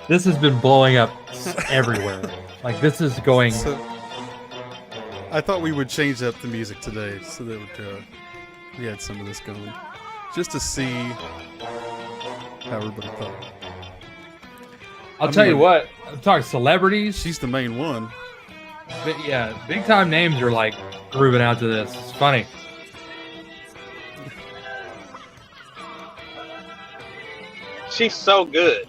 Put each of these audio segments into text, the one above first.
This has been blowing up everywhere. Like this is going. So, I thought we would change up the music today so that we had some of this going, just to see how everybody thought. I'll tell you what. I'm talking celebrities. She's the main one. Yeah, big time names are like grooving out to this. It's funny. She's so good.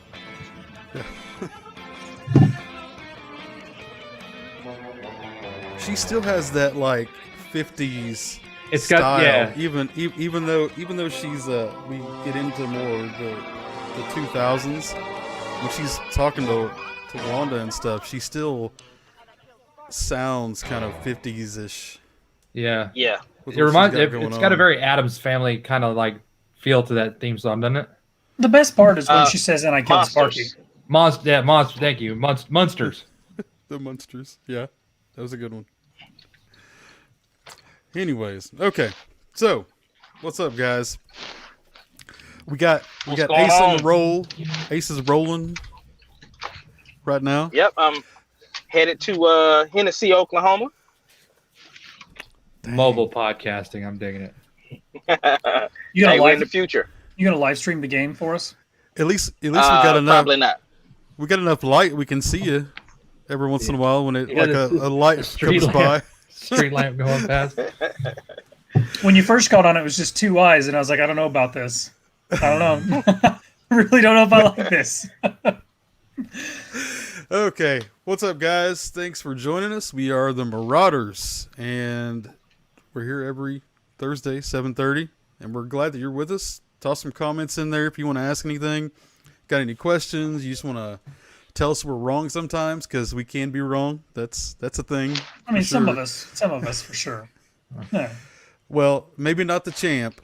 She still has that like 50s It's style. got yeah. Even though she's we get into more the 2000s when she's talking to Wanda and stuff, she still sounds kind of 50s-ish. Yeah. Yeah. It reminds. It's got a very Addams Family kind of like feel to that theme song, doesn't it? The best part is when she says, "And I killed Sparky." Monster. Thank you, Munsters. The Munsters. Yeah, that was a good one. Anyways, okay. So, what's up, guys? We got Ace on the roll. Ace is rolling right now. Yep, I'm headed to Hennessy, Oklahoma. Mobile podcasting. I'm digging it. You gonna we're in the future. You gonna live stream the game for us? At least we got enough. Probably not. We got enough light. We can see you every once in a while when it a light street comes lamp. by. Street lamp going past. When you first got on, it was just two eyes, and I was like, I don't know about this. I don't know. I really don't know if I like this. Okay, what's up, guys? Thanks for joining us. We are the Marauders, and we're here every Thursday, 7:30, and we're glad that you're with us. Toss some comments in there if you want to ask anything. Got any questions? You just want to tell us we're wrong sometimes, because we can be wrong. That's a thing. I mean, sure. some of us for sure. Yeah. Well, maybe not the champ,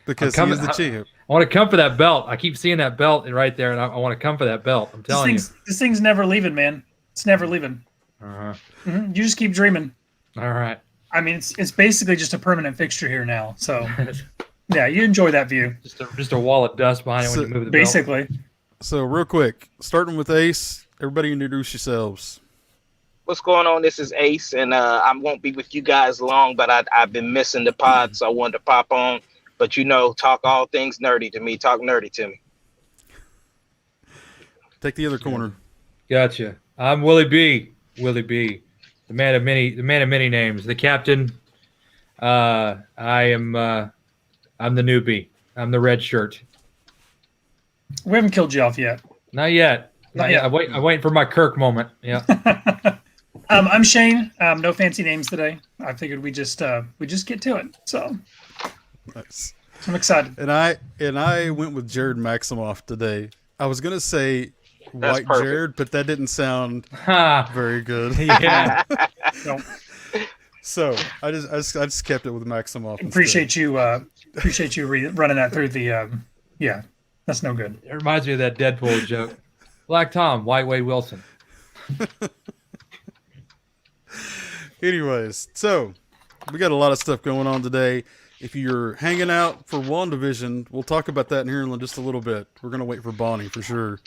because he is the champ. I want to come for that belt. I keep seeing that belt right there, and I want to come for that belt. I'm telling you. This thing's never leaving, man. It's never leaving. Uh-huh. Mm-hmm. You just keep dreaming. All right. I mean, it's basically just a permanent fixture here now. So, yeah, you enjoy that view. Just a wall of dust behind it when you move the basically. belt. So, real quick, starting with Ace, everybody introduce yourselves. What's going on? This is Ace, and I won't be with you guys long, but I've been missing the pod, so I wanted to pop on. But talk all things nerdy to me. Talk nerdy to me. Take the other corner. Gotcha. I'm Willie B. Willie B. The man of many names. The captain. I'm the newbie. I'm the red shirt. We haven't killed you off yet. Not yet. I'm waiting for my Kirk moment. Yeah. I'm Shane. No fancy names today. I figured we just get to it. So nice. I'm excited. And I went with Jared Maximoff today. I was gonna say White perfect. Jared, but that didn't sound very good. Yeah. No. So I just kept it with Maximoff. Appreciate you running that through the yeah. That's no good. It reminds me of that Deadpool joke. Black Tom, White Wade Wilson. Anyways, so we got a lot of stuff going on today. If you're hanging out for WandaVision, we'll talk about that in here in just a little bit. We're going to wait for Bonnie for sure.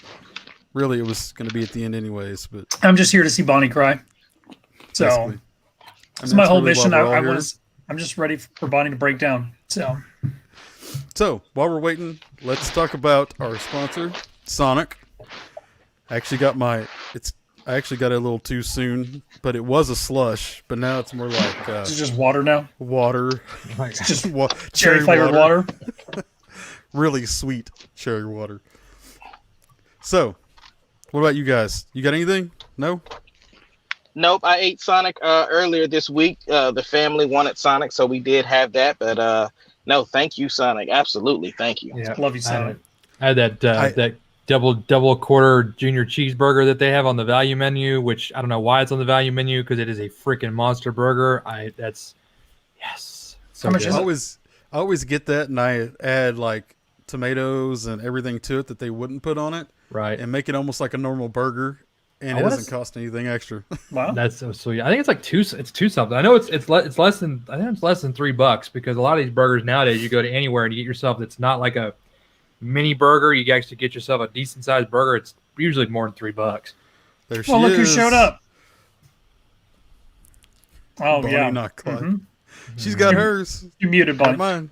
Really, it was going to be at the end anyways. But I'm just here to see Bonnie cry. So it's my whole mission. I'm just ready for Bonnie to break down. So while we're waiting, let's talk about our sponsor, Sonic. I actually got it a little too soon, but it was a slush, but now it's more like it's just water now. Water, It's just cherry flavored water. Really sweet cherry water. So, what about you guys? You got anything? No. Nope, I ate Sonic earlier this week. The family wanted Sonic, so we did have that. But no, thank you, Sonic. Absolutely, thank you. Yeah, love you, Sonic. I had that double quarter junior cheeseburger that they have on the value menu, which I don't know why it's on the value menu because it is a freaking monster burger. Yes. So how much is it? I always get that, and I add like tomatoes and everything to it that they wouldn't put on it, right? And make it almost like a normal burger, and it doesn't cost anything extra. Wow, that's so sweet. I think it's like two something. I know it's less than $3 because a lot of these burgers nowadays you go to anywhere and you get yourself. It's not like a mini burger. You actually get yourself a decent sized burger. It's usually more than $3. There she Well, look is. who showed up. Oh, Bonnie, yeah. not Clyde. Mhm. She's got hers. You muted, Got Bonnie. mine.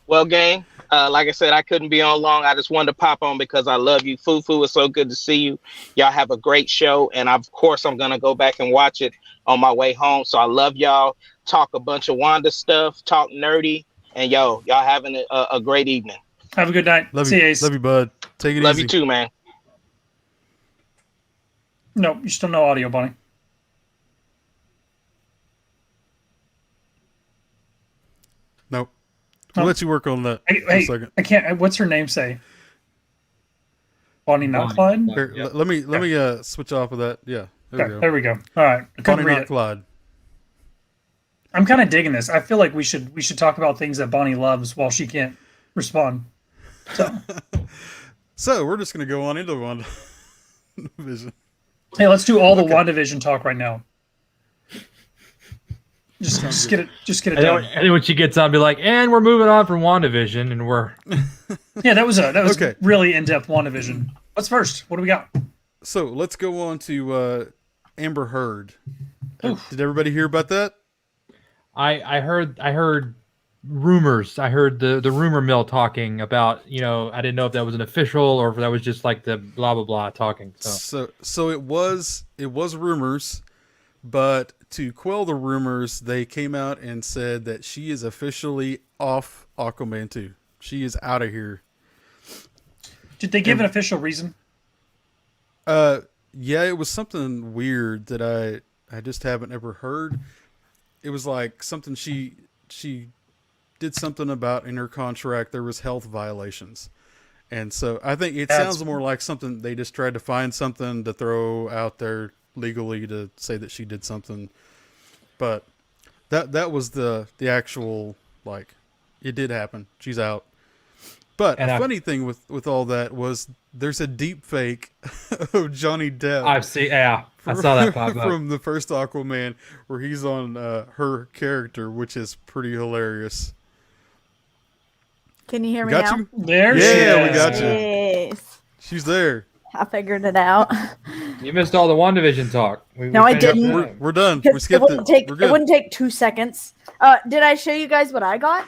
Well, gang, like I said, I couldn't be on long. I just wanted to pop on because I love you. Fufu, it's so good to see you. Y'all have a great show. And of course, I'm going to go back and watch it on my way home. So I love y'all. Talk a bunch of Wanda stuff, talk nerdy. And y'all having a great evening. Have a good night. Love See you. you, Ace. Love you, bud. Take it Love easy. you too, man. No, you still no audio, Bonnie. Nope. We'll let you work on that for a Hey, second. I can't. What's her name say? Bonnie, not Bonnie. Clyde? Here, Yep. let me switch off of that. Yeah. There we go. There we go. All right. I couldn't Bonnie, read not it. Clyde. I'm kind of digging this. I feel like we should talk about things that Bonnie loves while she can't respond. So we're just gonna go on into WandaVision. Hey, let's do all the WandaVision talk right now. Just get it And done. then when she gets on, be like, and we're moving on from WandaVision, and we're Yeah, that was Okay. really in-depth WandaVision. What's first? What do we got? So let's go on to Amber Heard. Did everybody hear about that? I heard rumors. I heard the rumor mill talking about, I didn't know if that was an official or if that was just like the blah blah blah talking. So it was rumors, but to quell the rumors, they came out and said that she is officially off Aquaman 2. She is out of here. Did they give an official reason? Yeah, it was something weird that I just haven't ever heard. It was like something she did something about in her contract. There was health violations. And so I think it sounds more like something they just tried to find something to throw out there legally to say that she did something. But that was the actual, like, it did happen. She's out. But a funny thing with all that was there's a deep fake of Johnny Depp. I saw that pop up from the first Aquaman where he's on her character, which is pretty hilarious. Can you hear me Got now? you? There Yeah, she is. we got you. Yes. She's there. I figured it out. You missed all the WandaVision talk. No, I finished up didn't. that. We're done. We It skipped wouldn't it. take We're it good. wouldn't take 2 seconds. Did I show you guys what I got?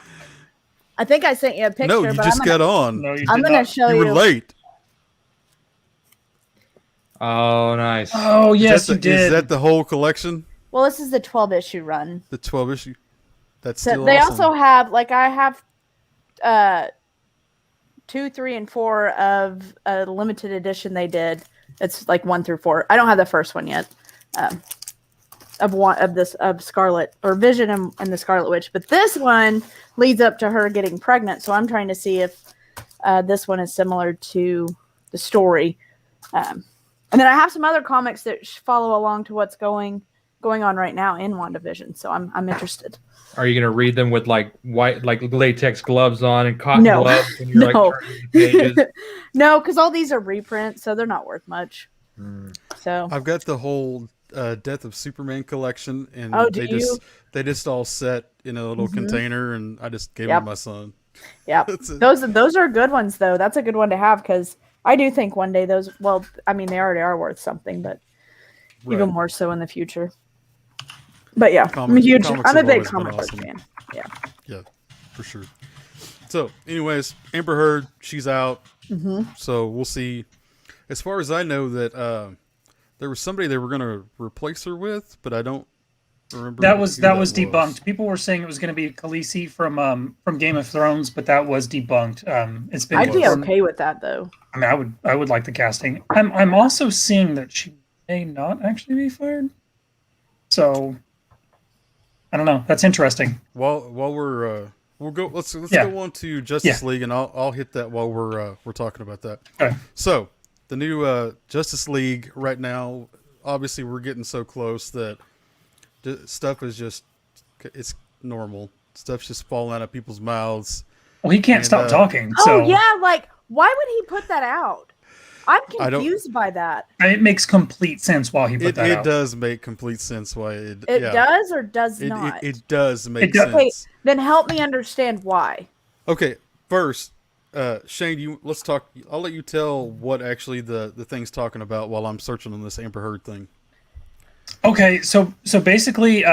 I think I sent you a picture. No, you but just got on. No, you I'm did gonna not. show You you. were late. Oh, nice. Oh, yes, you Is did. that the whole collection? Well, this is the 12 issue run. The 12 issue? That's So still they awesome. also have, like, I have 2, 3, and 4 of a limited edition they did. It's like 1 through 4. I don't have the first one yet. Of Scarlet or Vision and the Scarlet Witch, but this one leads up to her getting pregnant. So I'm trying to see if this one is similar to the story. And then I have some other comics that follow along to what's going on right now in WandaVision. So I'm interested. Are you gonna read them with like white, like latex gloves on and cotton No. gloves? And you're No. like turning the pages? No, because all these are reprints, so they're not worth much. So I've got the whole Death of Superman collection, and Oh, do they just all set in a little container, and I just gave them to my son. yeah, That's it. those are good ones though. That's a good one to have because I do think one day those. Well, I mean they already are worth something, but even Right. more so in the future. But yeah, Comics I'm a have big always been comic book awesome. fan. Yeah. Yeah, for sure. So, anyways, Amber Heard, she's out. So we'll see. As far as I know, that there was somebody they were going to replace her with, but I don't remember. That was who debunked. People were saying it was going to be Khaleesi from Game of Thrones, but that was debunked. It's been. I'd be confirmed. okay with that though. I mean, I would like the casting. I'm also seeing that she may not actually be fired. So I don't know. That's interesting. While we're let's Yeah. go on to Justice Yeah. League, and I'll hit that while we're talking about that. Okay. So the new Justice League right now, obviously we're getting so close that stuff is just it's normal. Stuff's just falling out of people's mouths. Well, he can't And, stop talking. So Oh yeah, like why would he put that out? I'm I don't- confused by that. it makes complete sense why he put It that out. does make complete sense why it yeah. Does or does It, not? it does make It does. sense. Okay, then help me understand why. Okay, first, Shane, let's talk. I'll let you tell what actually the thing's talking about while I'm searching on this Amber Heard thing. Okay, so basically,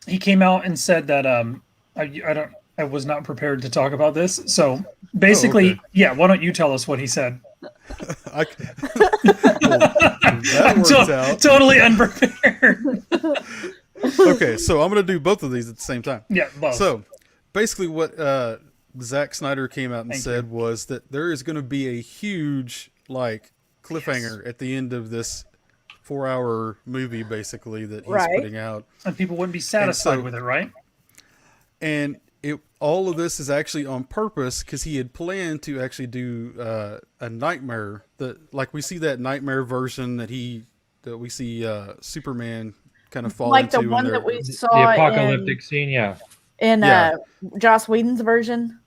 he came out and said that I was not prepared to talk about this. So basically, okay. yeah. Why don't you tell us what he said? That works out. Totally unprepared. Okay, so I'm gonna do both of these at the same time. Yeah, both. So basically, what Zack Snyder came out and said was that there is going to be a huge cliffhanger at the end of this 4-hour movie, basically, that he's putting out, and people wouldn't be satisfied with it, right? And all of this is actually on purpose because he had planned to actually do a nightmare that, we see that nightmare version that we see Superman kind of fall into, the one that we saw, the apocalyptic scene, in Joss Whedon's version.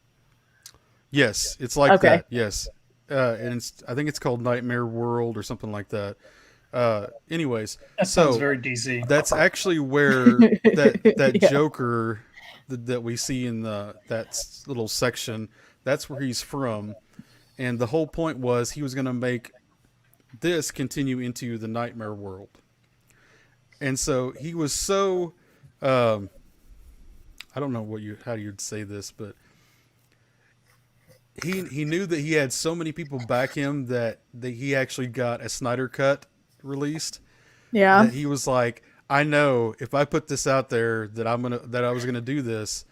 Yes, it's like that. Yes, and I think it's called Nightmare World or something like that. Anyways, that sounds very DC. That's actually where that Joker that we see in that little section. That's where he's from, and the whole point was he was going to make this continue into the Nightmare World, and so he was so. I don't know how you'd say this, but he knew that he had so many people back him that he actually got a Snyder Cut released. Yeah. That he was like, I know if I put this out there that I was gonna do this,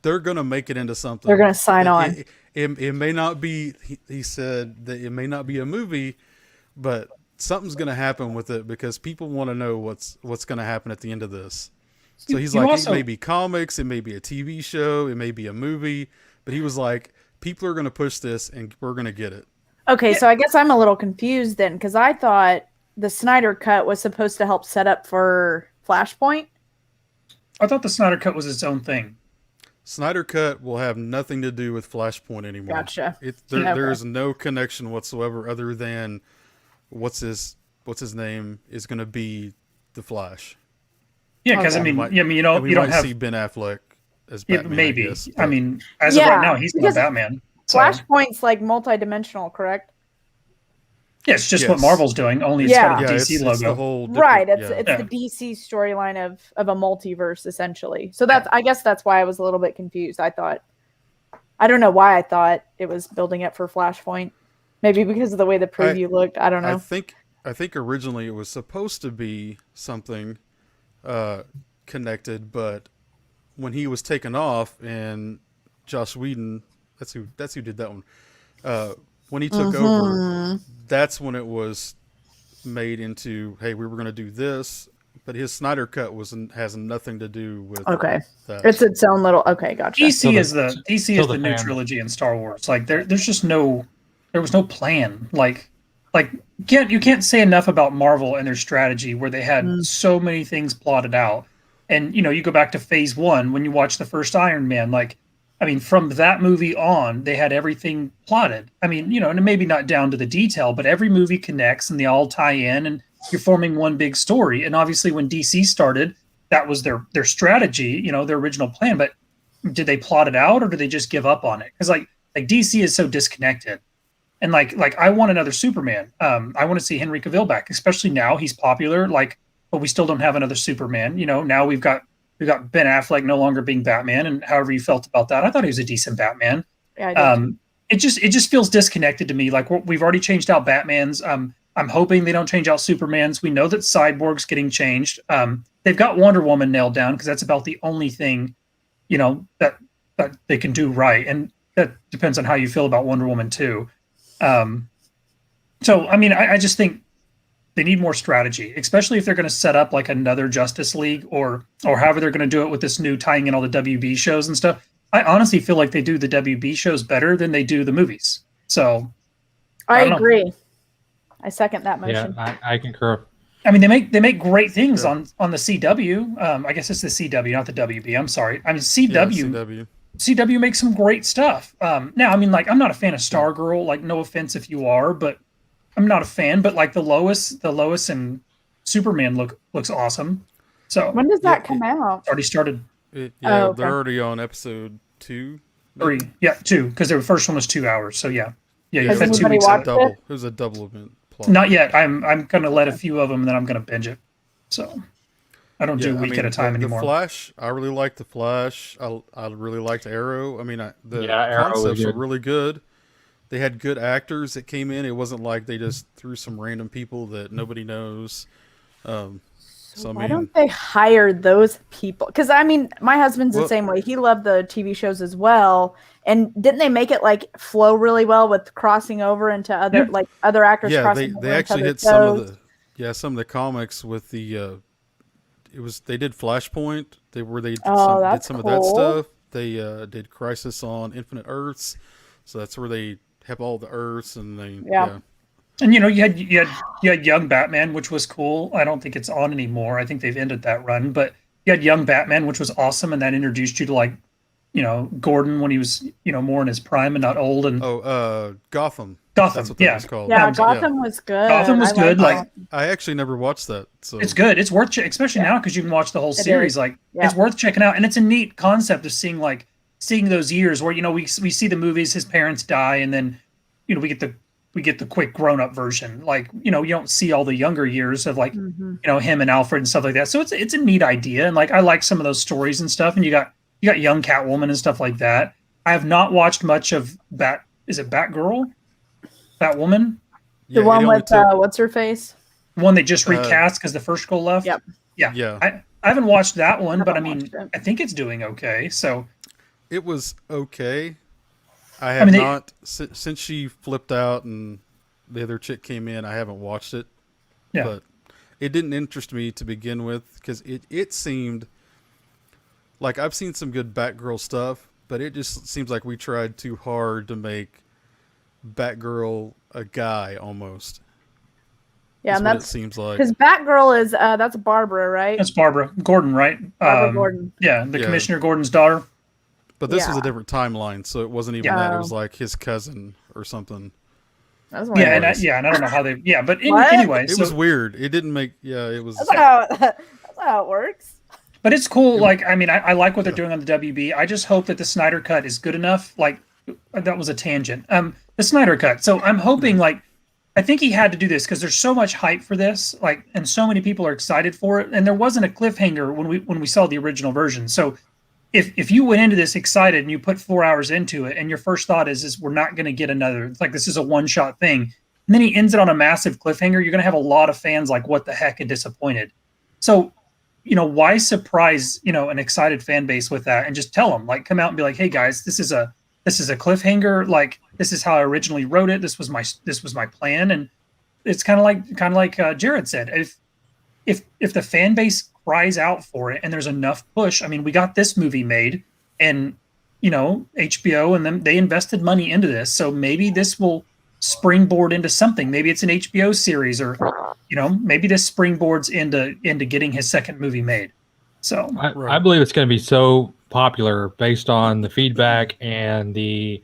they're gonna make it into something. They're gonna sign on. It may not be. He said that it may not be a movie, but something's gonna happen with it because people want to know what's gonna happen at the end of this. So he's like, it may be comics, it may be a TV show, it may be a movie, but he was like, people are going to push this and we're going to get it. Okay, so I guess I'm a little confused then because I thought the Snyder Cut was supposed to help set up for Flashpoint. I thought the Snyder Cut was its own thing. Snyder Cut will have nothing to do with Flashpoint anymore. Gotcha. There is no connection whatsoever other than what's his name is going to be the Flash. Yeah, because you don't have see Ben Affleck as Batman. Maybe. I guess, I mean, as of right now, he's not Batman. So. Flashpoint's multi-dimensional, correct? Yeah, it's just what Marvel's doing. Only it's got a DC logo. It's the whole it's the DC storyline of a multiverse essentially. So I guess that's why I was a little bit confused. I don't know why I thought it was building up for Flashpoint. Maybe because of the way the preview looked. I don't know. I think originally it was supposed to be something connected, but when he was taken off and Joss Whedon, that's who did that one. When he took over, that's when it was made into, hey, we were going to do this, but his Snyder Cut has nothing to do with that. It's its own little. Okay, gotcha. DC is the new trilogy in Star Wars. There's just there was no plan. You can't say enough about Marvel and their strategy where they had so many things plotted out. And, you go back to phase 1 when you watch the first Iron Man, from that movie on, they had everything plotted. And maybe not down to the detail, but every movie connects and they all tie in and you're forming one big story. And obviously when DC started, that was their strategy, their original plan. But did they plot it out or did they just give up on it? Because DC is so disconnected. And I want another Superman. I want to see Henry Cavill back, especially now he's popular. But we still don't have another Superman. Now we've got Ben Affleck no longer being Batman, and however you felt about that, I thought he was a decent Batman. Yeah, I did. It just feels disconnected to me. We've already changed out Batmans. I'm hoping they don't change out Supermans. We know that Cyborg's getting changed. They've got Wonder Woman nailed down because that's about the only thing, that they can do right, and that depends on how you feel about Wonder Woman too. I just think they need more strategy, especially if they're going to set up another Justice League or however they're going to do it with this new tying in all the WB shows and stuff. I honestly feel like they do the WB shows better than they do the movies. So I agree. I second that motion. Yeah, I concur. They make great things on the CW. I guess it's the CW, not the WB. I'm sorry. CW. CW makes some great stuff. Now, I'm not a fan of Stargirl. No offense if you are, but I'm not a fan. But the Lois and Superman looks awesome. So when does that come out? Already started. They're already on episode 2. 3. Yeah, 2, because the first one was 2 hours. So yeah, you Has had 2 anybody weeks. watched double. it? It was a double event plot. Not yet. I'm gonna let a few of them, and then I'm gonna binge it. So I don't do a week at a time anymore. The Flash, I really liked the Flash. I really liked Arrow. I mean, the Arrow was concepts were good. really good. They had good actors that came in. It wasn't like they just threw some random people that nobody knows. So I Why mean, don't they hire those people? Because I mean, my husband's the Well- same way. He loved the TV shows as well. And didn't they make it like flow really well with crossing over into other like other actors? yeah, crossing they over actually into hit other some of the comics with the. They did Flashpoint. They did that's some of that cool. stuff. They did Crisis on Infinite Earths, so that's where they have all the Earths and they Yeah. And you had Young Batman, which was cool. I don't think it's on anymore. I think they've ended that run. But you had Young Batman, which was awesome, and that introduced you to like, Gordon when he was more in his prime and not old. And Gotham. Gotham, That's what that was called. Yeah, Gotham was good. Gotham was good. liked I actually never watched that. So it's good. It's worth especially now because you can watch the whole series. is. Like Yeah. it's worth checking out, and it's a neat concept of seeing those years where we see the movies, his parents die, and then we get the quick grown up version. Like you don't see all the younger years of like him and Alfred and stuff like that. So it's a neat idea, and like I like some of those stories and stuff. And you got young Catwoman and stuff like that. I have not watched much of Is it Batgirl? Batwoman? the one with what's her face? The one they just recast because the first girl left. Yep. Yeah. I haven't watched that one, but I haven't mean, watched it. I think it's doing okay. So It was okay. I have not since she flipped out and the other chick came in. I haven't watched it. yeah, But it didn't interest me to begin with because it seemed like I've seen some good Batgirl stuff, but it just seems like we tried too hard to make Batgirl a guy almost. Yeah, and what it that's seems like. because Batgirl is that's Barbara, right? that's Barbara Gordon, right? Barbara Gordon. Yeah, the Yeah. Commissioner Gordon's daughter. But this was Yeah. a different timeline, so it wasn't even Yeah. that. It was like his cousin or something. That's Yeah, and weird. I don't know how they. Yeah, but What? anyway, It was weird. It didn't make. Yeah, it was. that's how it works. But it's cool. Like, I mean, I like what they're doing on the WB. I just hope that the Snyder Cut is good enough. Like, that was a tangent. The Snyder Cut. So I'm hoping, I think he had to do this because there's so much hype for this, and so many people are excited for it. And there wasn't a cliffhanger when we saw the original version. So if you went into this excited and you put 4 hours into it, and your first thought is we're not going to get another. It's like this is a one-shot thing, and then he ends it on a massive cliffhanger. You're going to have a lot of fans like, what the heck, and disappointed. So why surprise, an excited fan base with that and just tell them, come out and be like, hey guys, this is a cliffhanger. Like, this is how I originally wrote it. This was my plan. And it's kind of like Jared said, if the fan base cries out for it and there's enough push, I mean, we got this movie made and, HBO and them, they invested money into this. So maybe this will springboard into something. Maybe it's an HBO series or, maybe this springboards into getting his second movie made. So I believe it's going to be so popular based on the feedback and the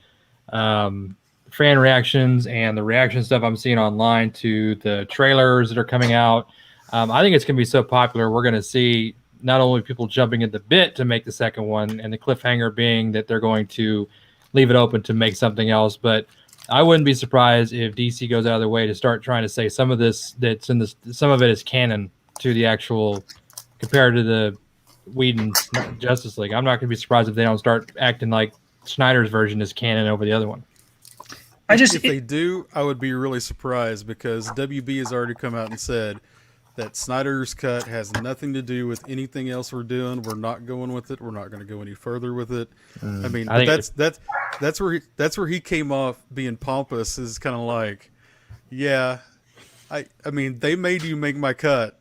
fan reactions and the reaction stuff I'm seeing online to the trailers that are coming out. I think it's going to be so popular. We're going to see not only people jumping at the bit to make the second one and the cliffhanger being that they're going to leave it open to make something else, but I wouldn't be surprised if DC goes out of their way to start trying to say some of this that's in this, some of it is canon to the actual compared to the Whedon Justice League. I'm not going to be surprised if they don't start acting like Snyder's version is canon over the other one. If they do, I would be really surprised because WB has already come out and said that Snyder's cut has nothing to do with anything else we're doing. We're not going with it. We're not going to go any further with it. I mean, that's where he came off being pompous. Is kind of like, yeah, I mean, they made you make my cut.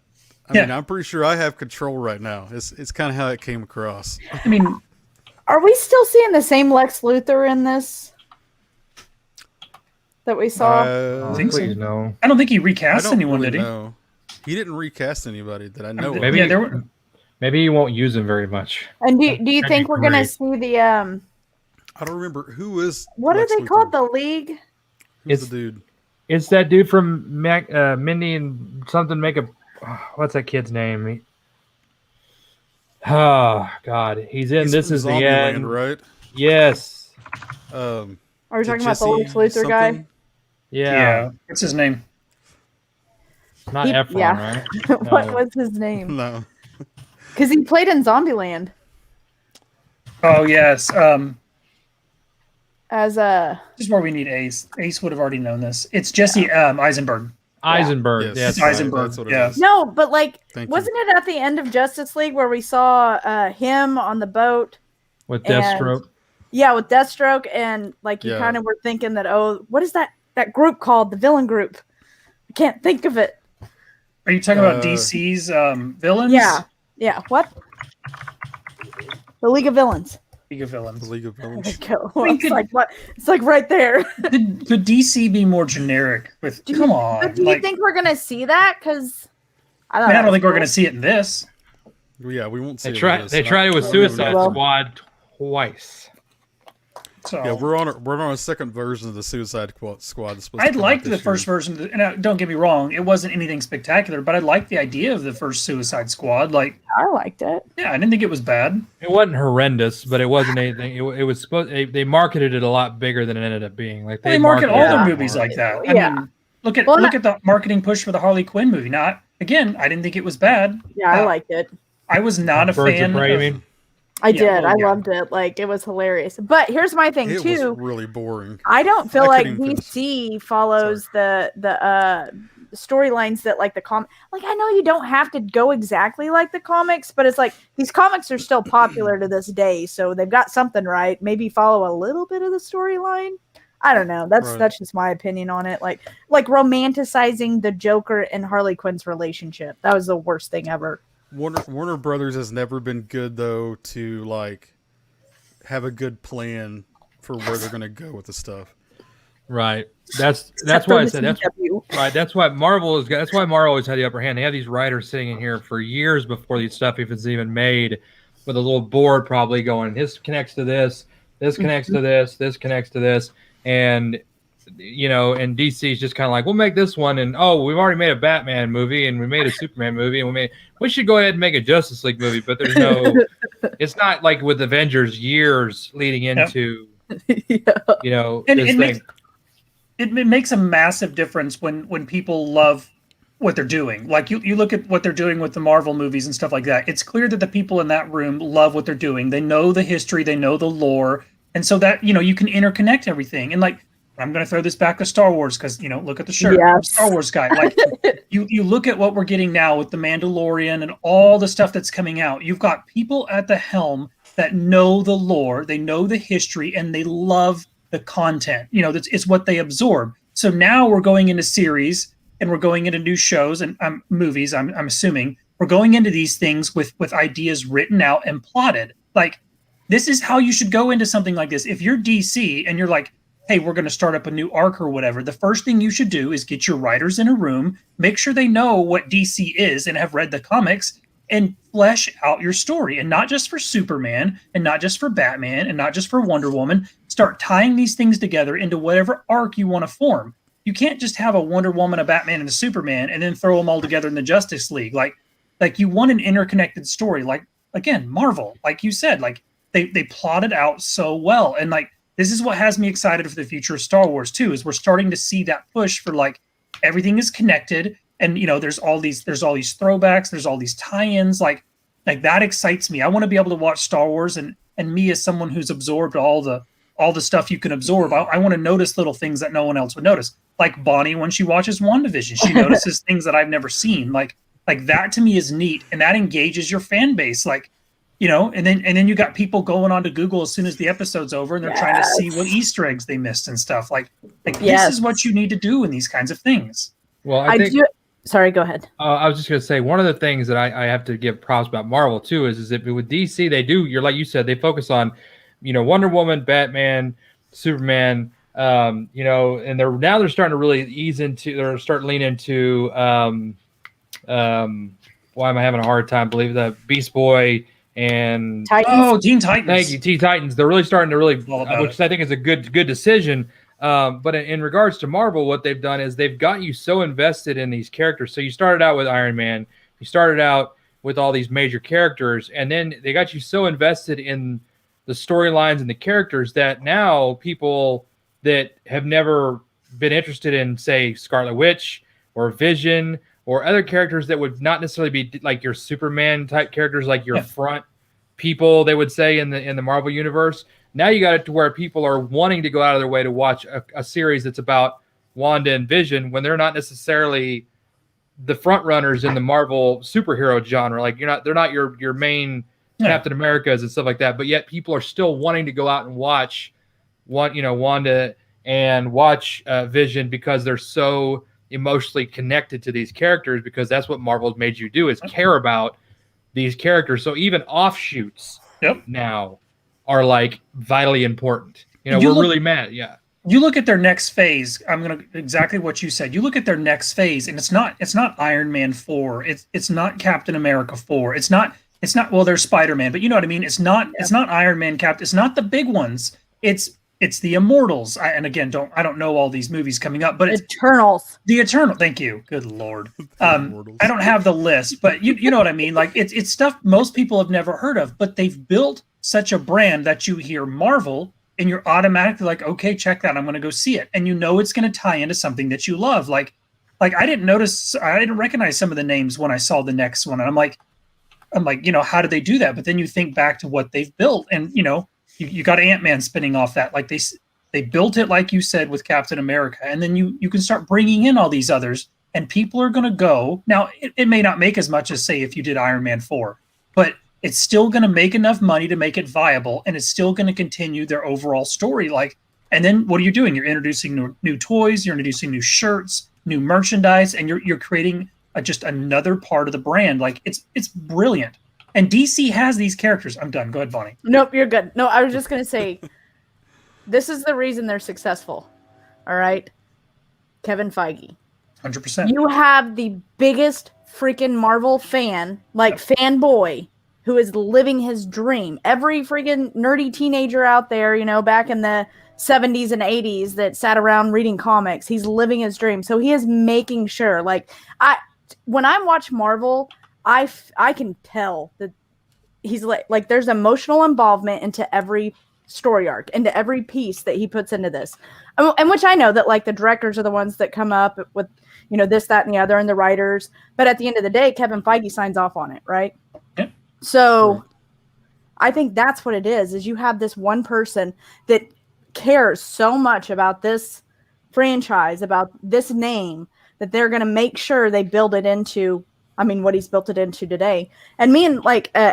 I mean, I'm pretty sure I have control right now. It's kind of how it came across. I mean, are we still seeing the same Lex Luthor in this that we saw? I think so. No. I don't think he recast anyone, really did he? know. He didn't recast anybody that I know of. Maybe you won't use him very much. And do you think we're gonna see the I don't remember who is. what Lex are they Luthor? called? The League? Who's the dude? It's that dude from Mindy and something make a. What's that kid's name? Oh God, he's in. He's This from is the Zombieland, end, right? Yes. Are we talking about the Lex Luthor guy? Yeah. What's his name? Not Efron, right? What was his name? No. Because he played in Zombieland Oh yes. as a. This is where we need Ace. Ace would have already known this. It's Jesse Eisenberg. Eisenberg. Yes, Yeah, Eisenberg. that's what it Yeah. is. No, but like, Thank wasn't it at the end of Justice League where we saw him on the boat? with And- Deathstroke. Yeah, with Deathstroke, and like you Yeah. kind of were thinking that, oh, what is that group called? The villain group. I can't think of it. Are you talking about DC's villains? Yeah. What? The League of Villains. League of The Villains. League of Villains. It's like what? It's like right there. Could DC be more generic? Come on. But do you think we're gonna see that? Because I don't. I don't think we're going to see it in this. Yeah, we won't see They it tried. in this. They tried it with I don't even Suicide know. Squad twice. So Yeah, we're on a second version of the Suicide Squad. That's supposed to I come out liked this the first year. version, and don't get me wrong, it wasn't anything spectacular, but I liked the idea of the first Suicide Squad. Like, I liked it. yeah, I didn't think it was bad. It wasn't horrendous, but it wasn't anything. It was supposed. They marketed it a lot bigger than it ended up being. Like They market all marketed their it movies more. like that. Yeah. I mean, look at Well, the marketing push for the Harley Quinn movie. Not again, I didn't think it was bad. Yeah, I liked it. I was not a Birds fan. of Prey, of- you mean? I Yeah, did. well, I yeah. loved it. Like it was hilarious. But here's my thing It too. was really boring. I don't feel I like couldn't even finish. DC follows the storylines that like the comic. Like I know you don't have to go exactly like the comics, but it's like these comics are still popular to this day, so they've got something right. Maybe follow a little bit of the storyline. I don't know. That's Right. that's just my opinion on it. Like romanticizing the Joker and Harley Quinn's relationship. That was the worst thing ever. Warner Brothers has never been good though to like have a good plan for where they're going to go with the stuff. Right. That's Except why I for said the that's CW. right. That's why Marvel is. That's why Marvel always had the upper hand. They have these writers sitting in here for years before these stuff is even made, with a little board probably going. This connects to this. This connects to this. This connects to this. And and DC is just kind of like, we'll make this one, and we've already made a Batman movie, and we made a Superman movie, and we should go ahead and make a Justice League movie. But there's no, it's not like with Avengers years leading into, Yeah. And this it thing. makes it makes a massive difference when people love what they're doing. Like you look at what they're doing with the Marvel movies and stuff like that. It's clear that the people in that room love what they're doing. They know the history, they know the lore, and so that you can interconnect everything. And like I'm going to throw this back to Star Wars because look at the shirt. I'm a Yes. Star Wars guy. Like you look at what we're getting now with the Mandalorian and all the stuff that's coming out. You've got people at the helm that know the lore, they know the history, and they love the content. It's what they absorb. So now we're going into series and we're going into new shows and movies. I'm assuming we're going into these things with ideas written out and plotted. Like this is how you should go into something like this. If you're DC and you're like, hey, we're going to start up a new arc or whatever, the first thing you should do is get your writers in a room, make sure they know what DC is and have read the comics, and flesh out your story. And not just for Superman, and not just for Batman, and not just for Wonder Woman. Start tying these things together into whatever arc you want to form. You can't just have a Wonder Woman, a Batman, and a Superman, and then throw them all together in the Justice League. Like you want an interconnected story. Like, again, Marvel, like you said, like they plotted out so well. And like, this is what has me excited for the future of Star Wars too, is we're starting to see that push for like everything is connected, and there's all these throwbacks, there's all these tie-ins, like that excites me. I want to be able to watch Star Wars, and me as someone who's absorbed all the stuff you can absorb, I want to notice little things that no one else would notice. Like Bonnie when she watches WandaVision, she notices things that I've never seen. Like that to me is neat, and that engages your fan base. Like and then you got people going on to Google as soon as the episode's over, and they're trying to see what Easter eggs they missed and stuff. Like Yes. This is what you need to do in these kinds of things. Well, I think do. Sorry, go ahead. I was just going to say, one of the things that I have to give props about Marvel too is that with DC they do, you're like you said, they focus on Wonder Woman, Batman, Superman, and they're starting to really lean into why am I having a hard time believing that Beast Boy and Titans. Teen Titans. Thank you, Teen Titans. They're really starting to All about which I think is a good decision. But in regards to Marvel, what they've done is they've got you so invested in these characters. So you started out with Iron Man, you started out with all these major characters, and then they got you so invested in the storylines and the characters that now people that have never been interested in, say, Scarlet Witch or Vision or other characters that would not necessarily be like your Superman type characters, like your front people, they would say in the Marvel universe. Now you got it to where people are wanting to go out of their way to watch a series that's about Wanda and Vision when they're not necessarily the front runners in the Marvel superhero genre. Like they're not your main Captain Americas and stuff like that. But yet people are still wanting to go out and watch Wanda and watch Vision because they're so emotionally connected to these characters, because that's what Marvel's made you do, is care about these characters. So even offshoots now are like vitally important. We're really mad. Yeah. You look at their next phase. Exactly what you said. You look at their next phase, and it's not Iron Man 4. It's not Captain America 4. It's not. Well, there's Spider-Man, but you know what I mean. It's not Iron Man, Captain. It's not the big ones. It's the Immortals. I don't know all these movies coming up, but it's Eternals. The Eternal. Thank you. Good Lord. I don't have the list, but you know what I mean. Like it's stuff most people have never heard of, but they've built such a brand that you hear Marvel and you're automatically like, okay, check that. I'm going to go see it. And it's going to tie into something that you love. Like I didn't recognize some of the names when I saw the next one. And I'm like, how did they do that? But then you think back to what they've built, and you got Ant-Man spinning off that. Like they built it, like you said, with Captain America. And then you can start bringing in all these others, and people are going to go. Now, it may not make as much as, say, if you did Iron Man 4, but it's still going to make enough money to make it viable, and it's still going to continue their overall story. And then what are you doing? You're introducing new toys, you're introducing new shirts, new merchandise, and you're creating just another part of the brand. Like it's brilliant. And DC has these characters. I'm done. Go ahead, Bonnie. Nope, you're good. No, I was just going to say, this is the reason they're successful. All right? Kevin Feige. 100%. You have the biggest freaking Marvel fan, fanboy, who is living his dream. Every freaking nerdy teenager out there, back in the 70s and 80s that sat around reading comics, he's living his dream. So he is making sure, when I watch Marvel, I can tell that he's like there's emotional involvement into every story arc, into every piece that he puts into this. And which I know that the directors are the ones that come up with, this, that, and the other, and the writers. But at the end of the day, Kevin Feige signs off on it, right? Yeah. So I think that's what it is you have this one person that cares so much about this franchise, about this name, that they're going to make sure they build it into, what he's built it into today. And me and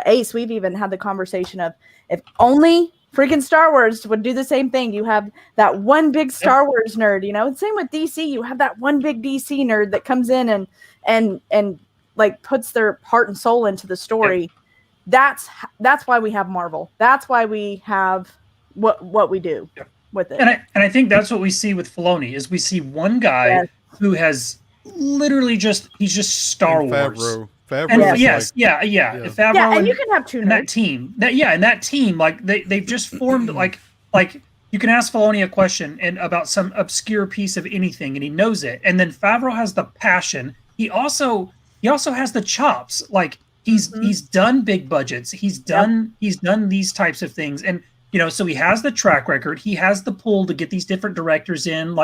Ace, we've even had the conversation of, if only freaking Star Wars would do the same thing. You have that one big Star Wars nerd, same with DC. You have that one big DC nerd that comes in and puts their heart and soul into the story. Yep. That's why we have Marvel. That's why we have what we do with it. And I think that's what we see with Filoni, is we see one guy who has literally he's just Star Wars. Favreau. And Favreau, and you can have two in that team. That team, they've just formed like you can ask Filoni a question about some obscure piece of anything, and he knows it. And then Favreau has the passion. He also has the chops. He's done big budgets. He's done these types of things, and so he has the track record. He has the pull to get these different directors in.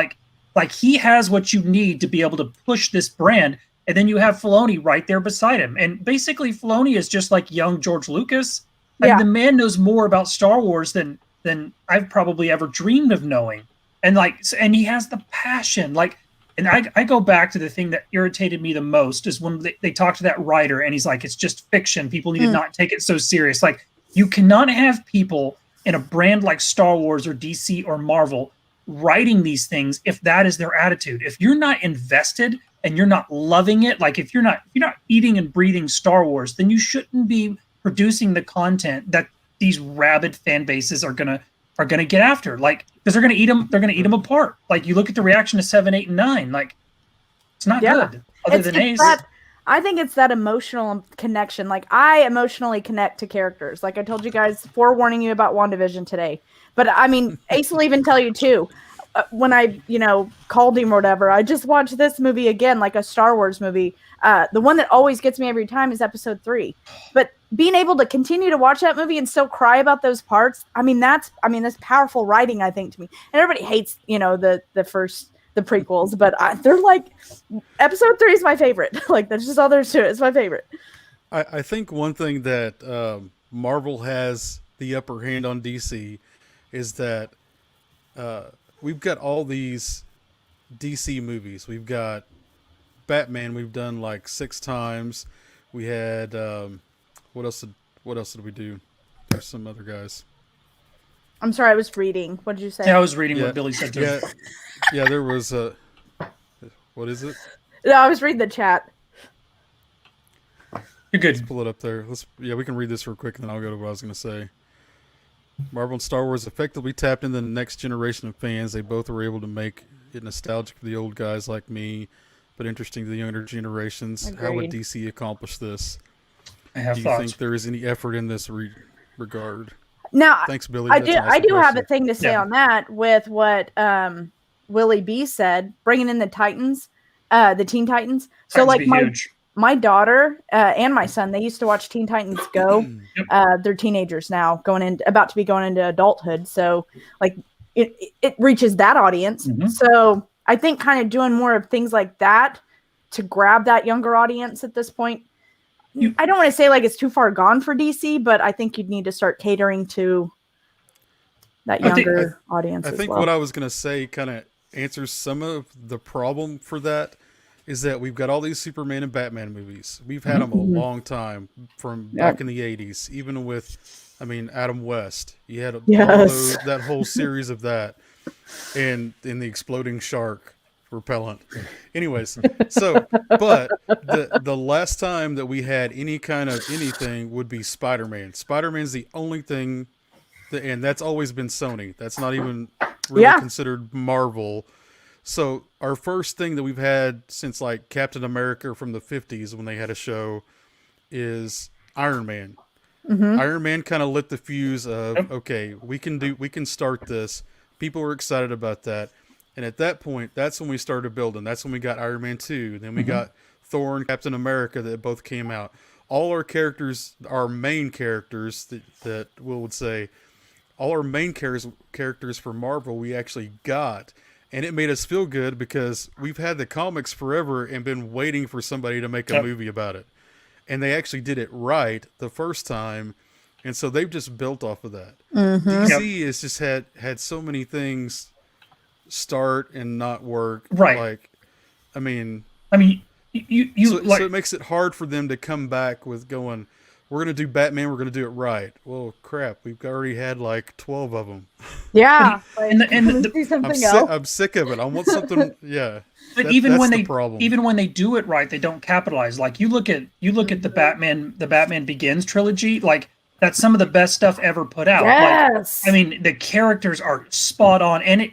He has what you need to be able to push this brand. And then you have Filoni right there beside him. And basically Filoni is just like young George Lucas. The man knows more about Star Wars than I've probably ever dreamed of knowing. And he has the passion. And I go back to the thing that irritated me the most is when they talk to that writer and he's like, it's just fiction. People need to not take it so serious. You cannot have people in a brand like Star Wars or DC or Marvel writing these things if that is their attitude. If you're not invested and you're not loving it, if you're not eating and breathing Star Wars, then you shouldn't be producing the content that these rabid fan bases are gonna get after. Because they're gonna eat them apart. You look at the reaction to 7, 8, and 9. It's not good. Other than Ace. I think it's that emotional connection. I emotionally connect to characters. I told you guys, forewarning you about WandaVision today. But Ace will even tell you too. When I, called him or whatever, I just watched this movie again, like a Star Wars movie. The one that always gets me every time is episode 3. But being able to continue to watch that movie and still cry about those parts, that's powerful writing, I think, to me. And everybody hates, the prequels, but they're like, episode 3 is my favorite. Like, that's just all there's to it. It's my favorite. I think one thing that Marvel has the upper hand on DC is that we've got all these DC movies. We've got Batman. We've done like 6 times. We had what else did we do? There's some other guys. I'm sorry, I was reading. What did you say? Yeah, I was reading what Billy said too. Yeah, there was a. What is it? No, I was reading the chat. You're good. Let's pull it up there. We can read this real quick, and then I'll go to what I was going to say. Marvel and Star Wars effectively tapped into the next generation of fans. They both were able to make it nostalgic for the old guys like me, but interesting to the younger generations. Agreed. How would DC accomplish this? I have Do you thoughts. think there is any effort in this regard? Now, Thanks, Billy. I That's an awesome do have question. a thing to say on that with what Willie B said, bringing in the Titans, the Teen Titans. So, like, my daughter and my son, they used to watch Teen Titans Go. They're teenagers now, about to be going into adulthood. So, like, it reaches that audience. Mm-hmm. So, I think kind of doing more of things like that to grab that younger audience at this point. I don't want to say like it's too far gone for DC, but I think you'd need to start catering to that younger audience. I think what I was going to say kind of answers some of the problem for that is that we've got all these Superman and Batman movies. We've had them a long time from back in the 80s, even with, Adam West. You had that whole series of that and in the exploding shark repellent. Anyways, so, but the last time that we had any kind of anything would be Spider-Man. Spider-Man's the only thing, and that's always been Sony. That's not even really considered Marvel. So our first thing that we've had since like Captain America from the 50s when they had a show is Iron Man. Mm-hmm. Iron Man kind of lit the fuse of, okay, we can start this. People were excited about that. And at that point, that's when we started building. That's when we got Iron Man 2. Then we got Thor and Captain America that both came out. All our characters, our main characters that Will would say, all our main characters for Marvel we actually got. And it made us feel good because we've had the comics forever and been waiting for somebody to make a movie about it. And they actually did it right the first time. And so they've just built off of that. Mm-hmm. DC has just had so many things start and not work. Right. Like, so it makes it hard for them to come back with going, we're going to do Batman, we're going to do it right. Well, crap, we've already had like 12 of them. Yeah. I'm sick of it. I want something. Yeah. But even when they do it right, they don't capitalize. Like you look at the Batman Begins trilogy, like that's some of the best stuff ever put out. Yes. Like, the characters are spot on, and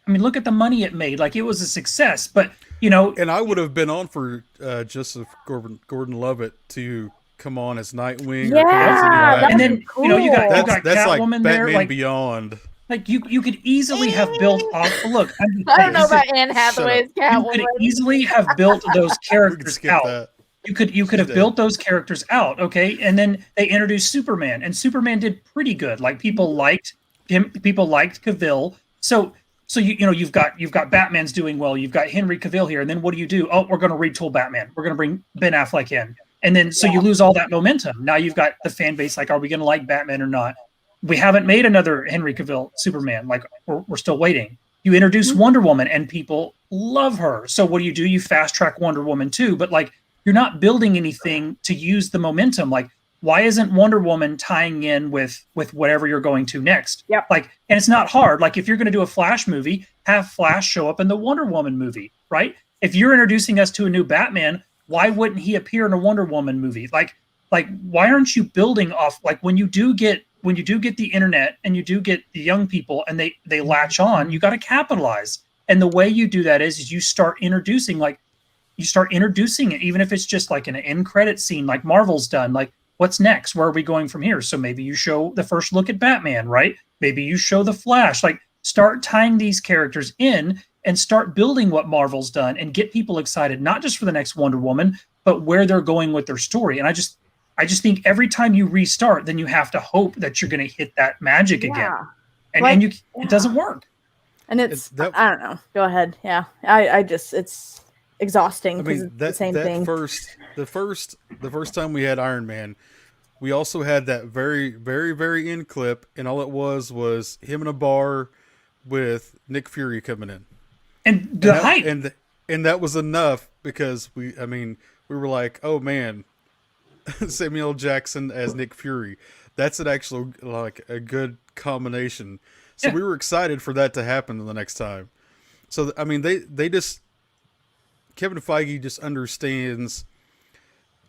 look at the money it made. Like it was a success. But and I would have been on for Joseph Gordon-Levitt to come on as Nightwing. Yeah, and then cool. you got that's Catwoman like there, Batman Beyond. Like you could easily have built off. Look, I don't know about Anne Hathaway's Catwoman. You could easily have built those characters out. That. You could have built those characters out, okay? And then they introduced Superman, and Superman did pretty good. Like people liked him, people liked Cavill. So you've got Batman's doing well. You've got Henry Cavill here, and then what do? Oh, we're going to retool Batman. We're going to bring Ben Affleck in, and then you lose all that momentum. Now you've got the fan base like, are we going to like Batman or not? We haven't made another Henry Cavill Superman. Like we're still waiting. You introduce Wonder Woman, and people love her. So what do? You fast track Wonder Woman too, but like you're not building anything to use the momentum. Like why isn't Wonder Woman tying in with whatever you're going to next? Yep. Like, and it's not hard. Like if you're going to do a Flash movie, have Flash show up in the Wonder Woman movie, right? If you're introducing us to a new Batman, why wouldn't he appear in a Wonder Woman movie? Like why aren't you building off? Like when you do get the internet and you do get the young people and they latch on, you got to capitalize. And the way you do that is you start introducing it, even if it's just like an end credit scene, like Marvel's done. Like, what's next? Where are we going from here? So maybe you show the first look at Batman, right? Maybe you show the Flash. Like, start tying these characters in and start building what Marvel's done and get people excited, not just for the next Wonder Woman, but where they're going with their story. And I I just think every time you restart, then you have to hope that you're going to hit that magic again, and it doesn't work. And I don't know. Go ahead. Yeah, I just it's exhausting because it's the same thing. The first time we had Iron Man, we also had that very, very, very end clip, and all it was him in a bar with Nick Fury coming in, and the hype, and that was enough because we were like, oh man, Samuel L. Jackson as Nick Fury, that's actually like a good combination. So we were excited for that to happen the next time. So I mean, they just Kevin Feige just understands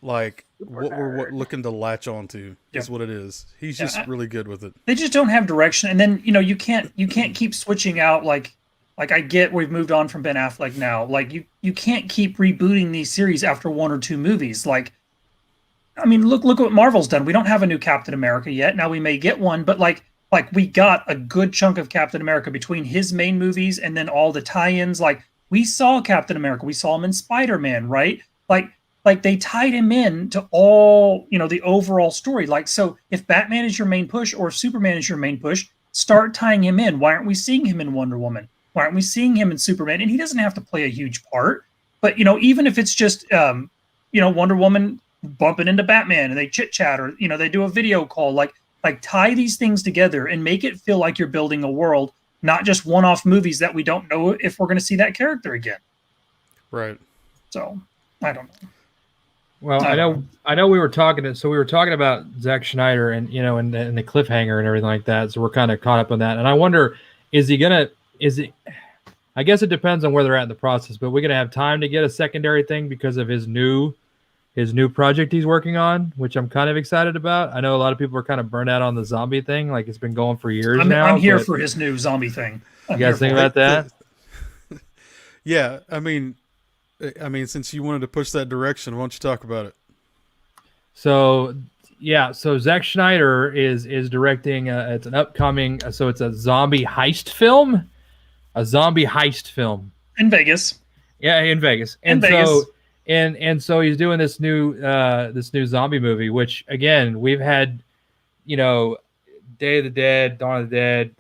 like what we're looking to latch onto is what it is. He's just really good with it. They just don't have direction, and then you can't keep switching out like I get we've moved on from Ben Affleck now. Like you can't keep rebooting these series after 1 or 2 movies. Like, I mean, look what Marvel's done. We don't have a new Captain America yet. Now we may get one, but like we got a good chunk of Captain America between his main movies and then all the tie-ins. Like we saw Captain America, we saw him in Spider-Man, right? Like they tied him in to all, the overall story. Like, so if Batman is your main push or if Superman is your main push, start tying him in. Why aren't we seeing him in Wonder Woman? Why aren't we seeing him in Superman? And he doesn't have to play a huge part, but even if it's just, Wonder Woman bumping into Batman and they chit chat or, they do a video call, like tie these things together and make it feel like you're building a world, not just one-off movies that we don't know if we're going to see that character again. Right. So I don't know. Well, I know we were talking about Zack Snyder and and the cliffhanger and everything like that. So we're kind of caught up on that. And I wonder, I guess it depends on where they're at in the process, but we're gonna have time to get a secondary thing because of his new project he's working on, which I'm kind of excited about. I know a lot of people are kind of burnt out on the zombie thing, like it's been going for years now. I'm here for his new zombie thing. You guys think about that? Yeah, I mean, since you wanted to push that direction, why don't you talk about it? So Zack Snyder is directing. It's an upcoming. So it's a zombie heist film. In Vegas. Yeah, in Vegas. And so he's doing this new zombie movie, which again we've had, Day of the Dead, Dawn of the Dead.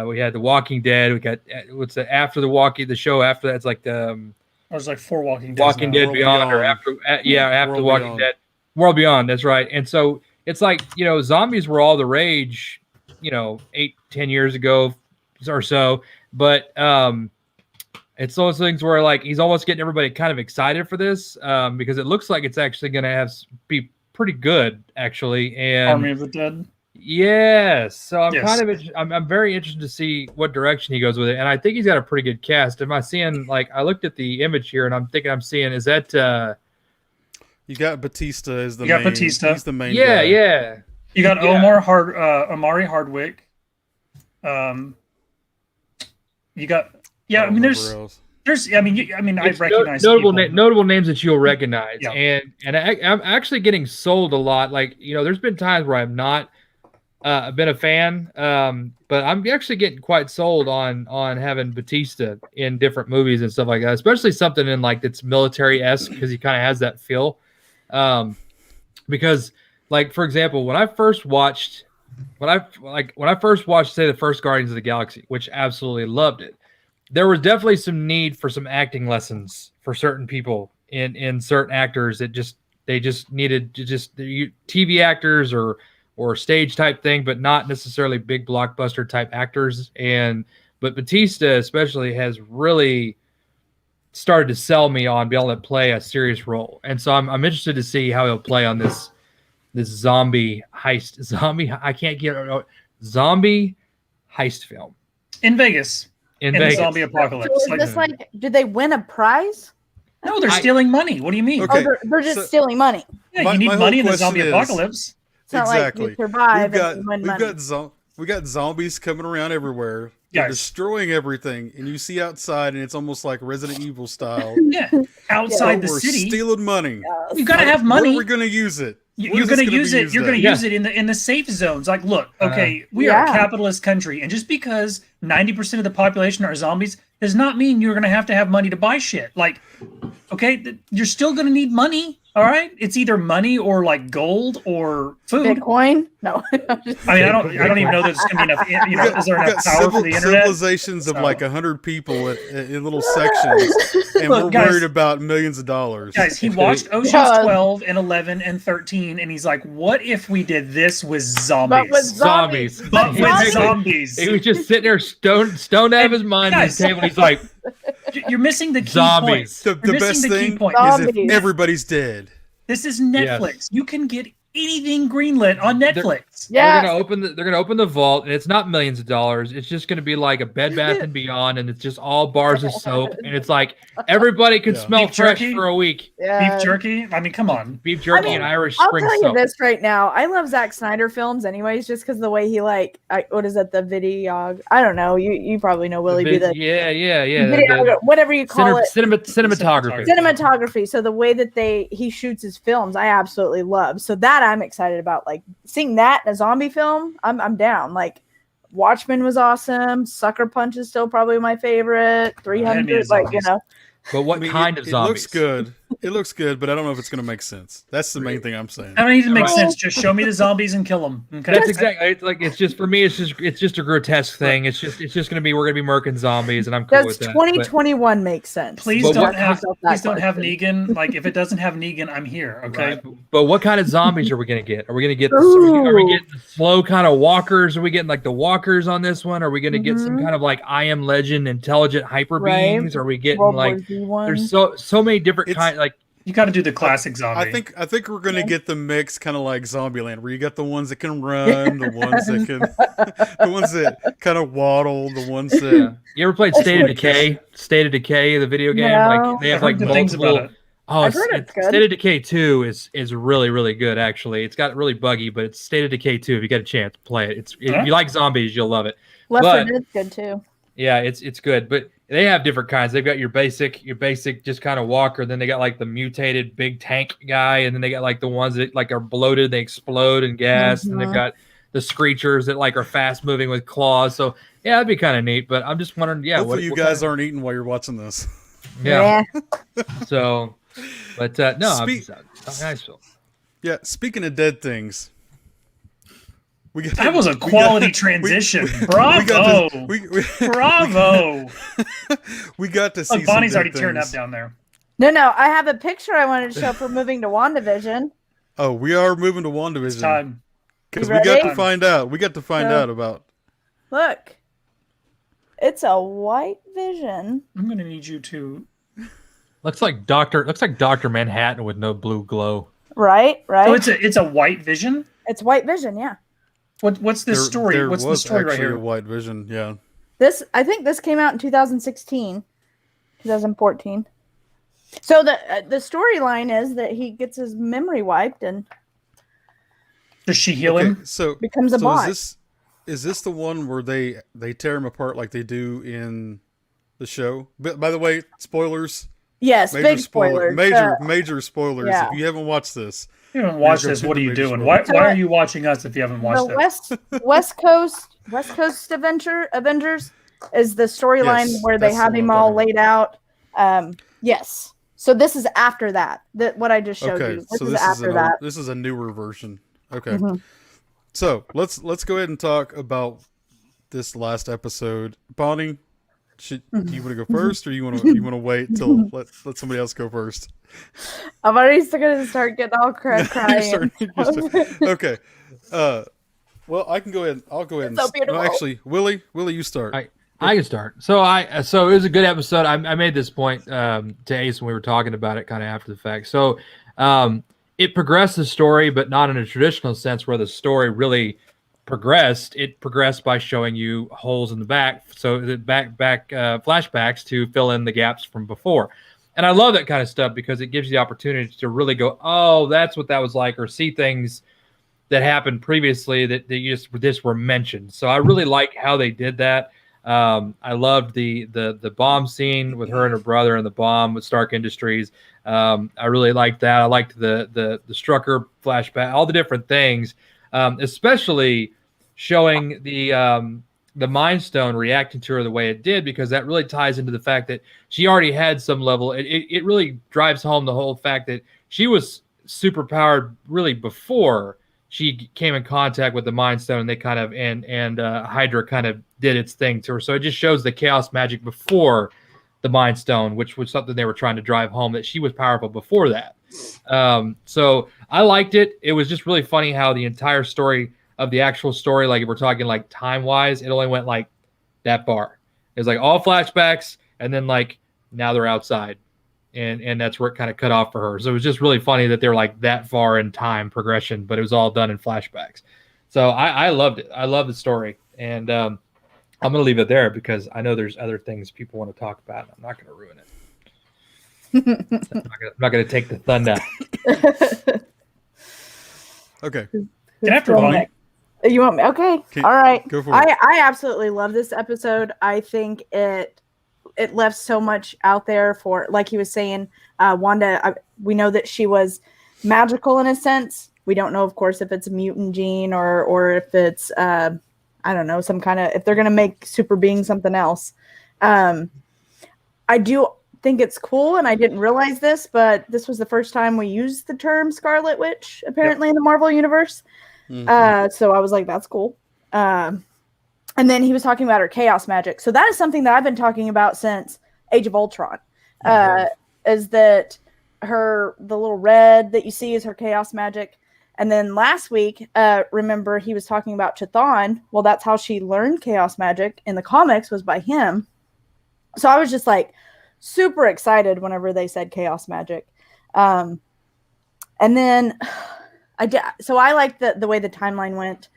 We had The Walking Dead. We got the show after that. It's like the. I was like 4 Walking Dead. Walking Dead Beyond, or after The Walking Dead, World Beyond. That's right. And so it's like zombies were all the rage, 8-10 years ago or so. But it's those things where like he's almost getting everybody kind of excited for this because it looks like it's actually going to be pretty good actually. And Army of the Dead. Yes. So I'm very interested to see what direction he goes with it. And I think he's got a pretty good cast. Am I seeing, like, I looked at the image here and I'm seeing, is that, you got Batista as the main. Batista. He's the main guy. Yeah. You got Omari Hardwick. You got, I mean, I recognize notable names that you'll recognize. Yeah. And I'm actually getting sold a lot. Like, there's been times where I've not, been a fan, but I'm actually getting quite sold on having Batista in different movies and stuff like that, especially something in like that's military-esque because he kind of has that feel. Because, like, for example, when I first watched, say the first Guardians of the Galaxy, which absolutely loved it, there was definitely some need for some acting lessons for certain people in certain actors that they just needed to TV actors or stage type thing, but not necessarily big blockbuster type actors. But Batista especially has really started to sell me on being able to play a serious role. And so I'm interested to see how he'll play on this zombie heist, zombie heist film in Vegas. In Vegas. The zombie apocalypse. So is this did they win a prize? No, they're stealing money. What do you mean? Okay. They're just stealing money. Yeah, you need money in the zombie apocalypse. It's not exactly. like you survive and win money. We got zombies coming around everywhere. They're destroying everything, and you see outside, and it's almost like Resident Evil style. Yeah, outside the city, we're stealing money. You gotta have money. We're gonna use it. You're gonna use it. You're gonna use it in the safe zones. Like, look, okay, we are a capitalist country, and just because 90% of the population are zombies does not mean you're gonna have money to buy shit. Like, okay, you're still gonna need money. All right, it's either money or like gold or food. Bitcoin? No. I mean, I don't even know that there's gonna be enough. You know, is there enough power for the internet? Civilizations of like 100 people in little sections, and Look, we're guys, worried about millions of dollars. Guys, he watched Ocean's 12 and 11 and 13, and he's like, "What if we did this with zombies? But with zombies. But with zombies." He was just sitting there stoned out of his mind on the table. He's like, "You're missing the key zombies." point. The best thing point. is if everybody's dead. This is Netflix. Yes. You can get anything greenlit on Netflix. Yeah, they're gonna open the vault, and it's not millions of dollars. It's just gonna be like a Bed Bath and Beyond, and it's just all bars of soap, and it's like everybody can smell beef fresh jerky? for a week. Yeah. Beef jerky. I mean, come on. Beef jerky and Irish I'll Spring tell you soap. this right now. I love Zack Snyder films, anyways, just because the way he what is it? The video? I don't know. You probably know Willie. Yeah. Whatever you call it. Cinematography. Cinematography. So the way that he shoots his films, I absolutely love. So that I'm excited about. Like seeing that in a zombie film, I'm down. Like Watchmen was awesome. Sucker Punch is still probably my favorite. 300, like you know. But what kind of zombies? It looks good. It looks good, but I don't know if it's going to make sense. That's the main thing I'm saying. I don't need to make sense. Just show me the zombies and kill them. Okay? That's exactly. It's just for me. It's just a grotesque thing. It's just going to be we're going to be murking zombies, and I'm cool with that. Does 2021 make sense? Please don't have Negan. Like if it doesn't have Negan, I'm here. Okay. Right. But what kind of zombies are we going to get? Are we going to get? Are we getting the slow kind of walkers? Are we getting like the walkers on this one? Are we going to get some kind of like I Am Legend intelligent hyper beings? Are we getting like? There's so many different kinds. Like you got to do the classic zombie. I think we're gonna get the mix, kind of like Zombieland, where you got the ones that can run, the ones that can, the ones that kind of waddle, the ones that. You ever played State of Decay? State of Decay, the video game. No. Like they have like multiple. Oh, State of Decay 2 is really, really good, actually. It's got really buggy, but it's State of Decay 2. If you get a chance, play it. If you like zombies, you'll love it. Left 4 Dead's good too. Yeah, it's good. But they have different kinds. They've got your basic just kind of walker. Then they got like the mutated big tank guy, and then they got like the ones that like are bloated, they explode and gas, and they've got the screechers that like are fast moving with claws. So yeah, that'd be kind of neat. But I'm just wondering, hopefully you guys aren't eating while you're watching this. Yeah. So. But no, nice film. Yeah, speaking of dead things, that was a quality transition. Bravo! Bravo! We got to see. Bonnie's already tearing up down there. No, I have a picture I wanted to show for moving to WandaVision. Oh, we are moving to WandaVision. It's time. Because we got to find out. We got to find out about. Look, it's a white vision. I'm gonna need you to. Looks like Dr. Manhattan with no blue glow. Right. So it's a white vision? It's white vision, yeah. What's this story? What's the story right here? A white vision, yeah. I think this came out in 2016, 2014. So the storyline is that he gets his memory wiped and does she heal him? So becomes a bot. Is this the one where they tear him apart like they do in the show? But by the way, spoilers. Yes, big spoilers. Major spoilers. Yeah. If you haven't watched this. If you haven't watched this, what are you doing? Why are you watching us if you haven't watched this? West Coast Avengers is the storyline where they have him all laid out. Yes. So this is after that. What I just showed you. This is after that. This is a newer version. Okay. Mm-hmm. So let's go ahead and talk about this last episode. Bonnie, do you want to go first, or you want to wait till let somebody else go first? I'm already going to start getting all crying. Okay. Well, I can go ahead. I'll go ahead. So beautiful. No, actually, Willie, you start. I can start. So it was a good episode. I made this point to Ace when we were talking about it, kind of after the fact. So it progressed the story, but not in a traditional sense where the story really progressed. It progressed by showing you holes in the back, so the back flashbacks to fill in the gaps from before. And I love that kind of stuff because it gives you the opportunity to really go, oh, that's what that was like, or see things that happened previously that you just were mentioned. So I really like how they did that. I loved the bomb scene with her and her brother and the bomb with Stark Industries. I really liked that. I liked the Strucker flashback, all the different things, especially showing the Mind Stone reacting to her the way it did, because that really ties into the fact that she already had some level. It really drives home the whole fact that she was super powered really before she came in contact with the Mind Stone, and they kind of and Hydra kind of did its thing to her. So it just shows the chaos magic before the Mind Stone, which was something they were trying to drive home, that she was powerful before that. So I liked it. It was just really funny how the entire story of the actual story, like if we're talking like time wise, it only went like that far. It was like all flashbacks, and then like now they're outside. And that's where it kind of cut off for her. So it was just really funny that they're like that far in time progression, but it was all done in flashbacks. So I loved it. I love the story. And I'm going to leave it there because I know there's other things people want to talk about. And I'm not going to ruin it. I'm not going to take the thunder. Okay. Get after Bonnie. You want me? Okay. All right. Go for it. I absolutely love this episode. I think it left so much out there for, like he was saying, Wanda, we know that she was magical in a sense. We don't know, of course, if it's a mutant gene or if it's, I don't know, some kind of, if they're going to make super being something else. I do think it's cool, and I didn't realize this, but this was the first time we used the term Scarlet Witch, apparently, in the Marvel Universe. Mm-hmm. So I was like, that's cool. And then he was talking about her chaos magic. So that is something that I've been talking about since Age of Ultron. Is that the little red that you see is her chaos magic. And then last week, remember he was talking about Chthon. Well, that's how she learned chaos magic in the comics, was by him. So I was just like super excited whenever they said chaos magic. And then so I liked the way the timeline went.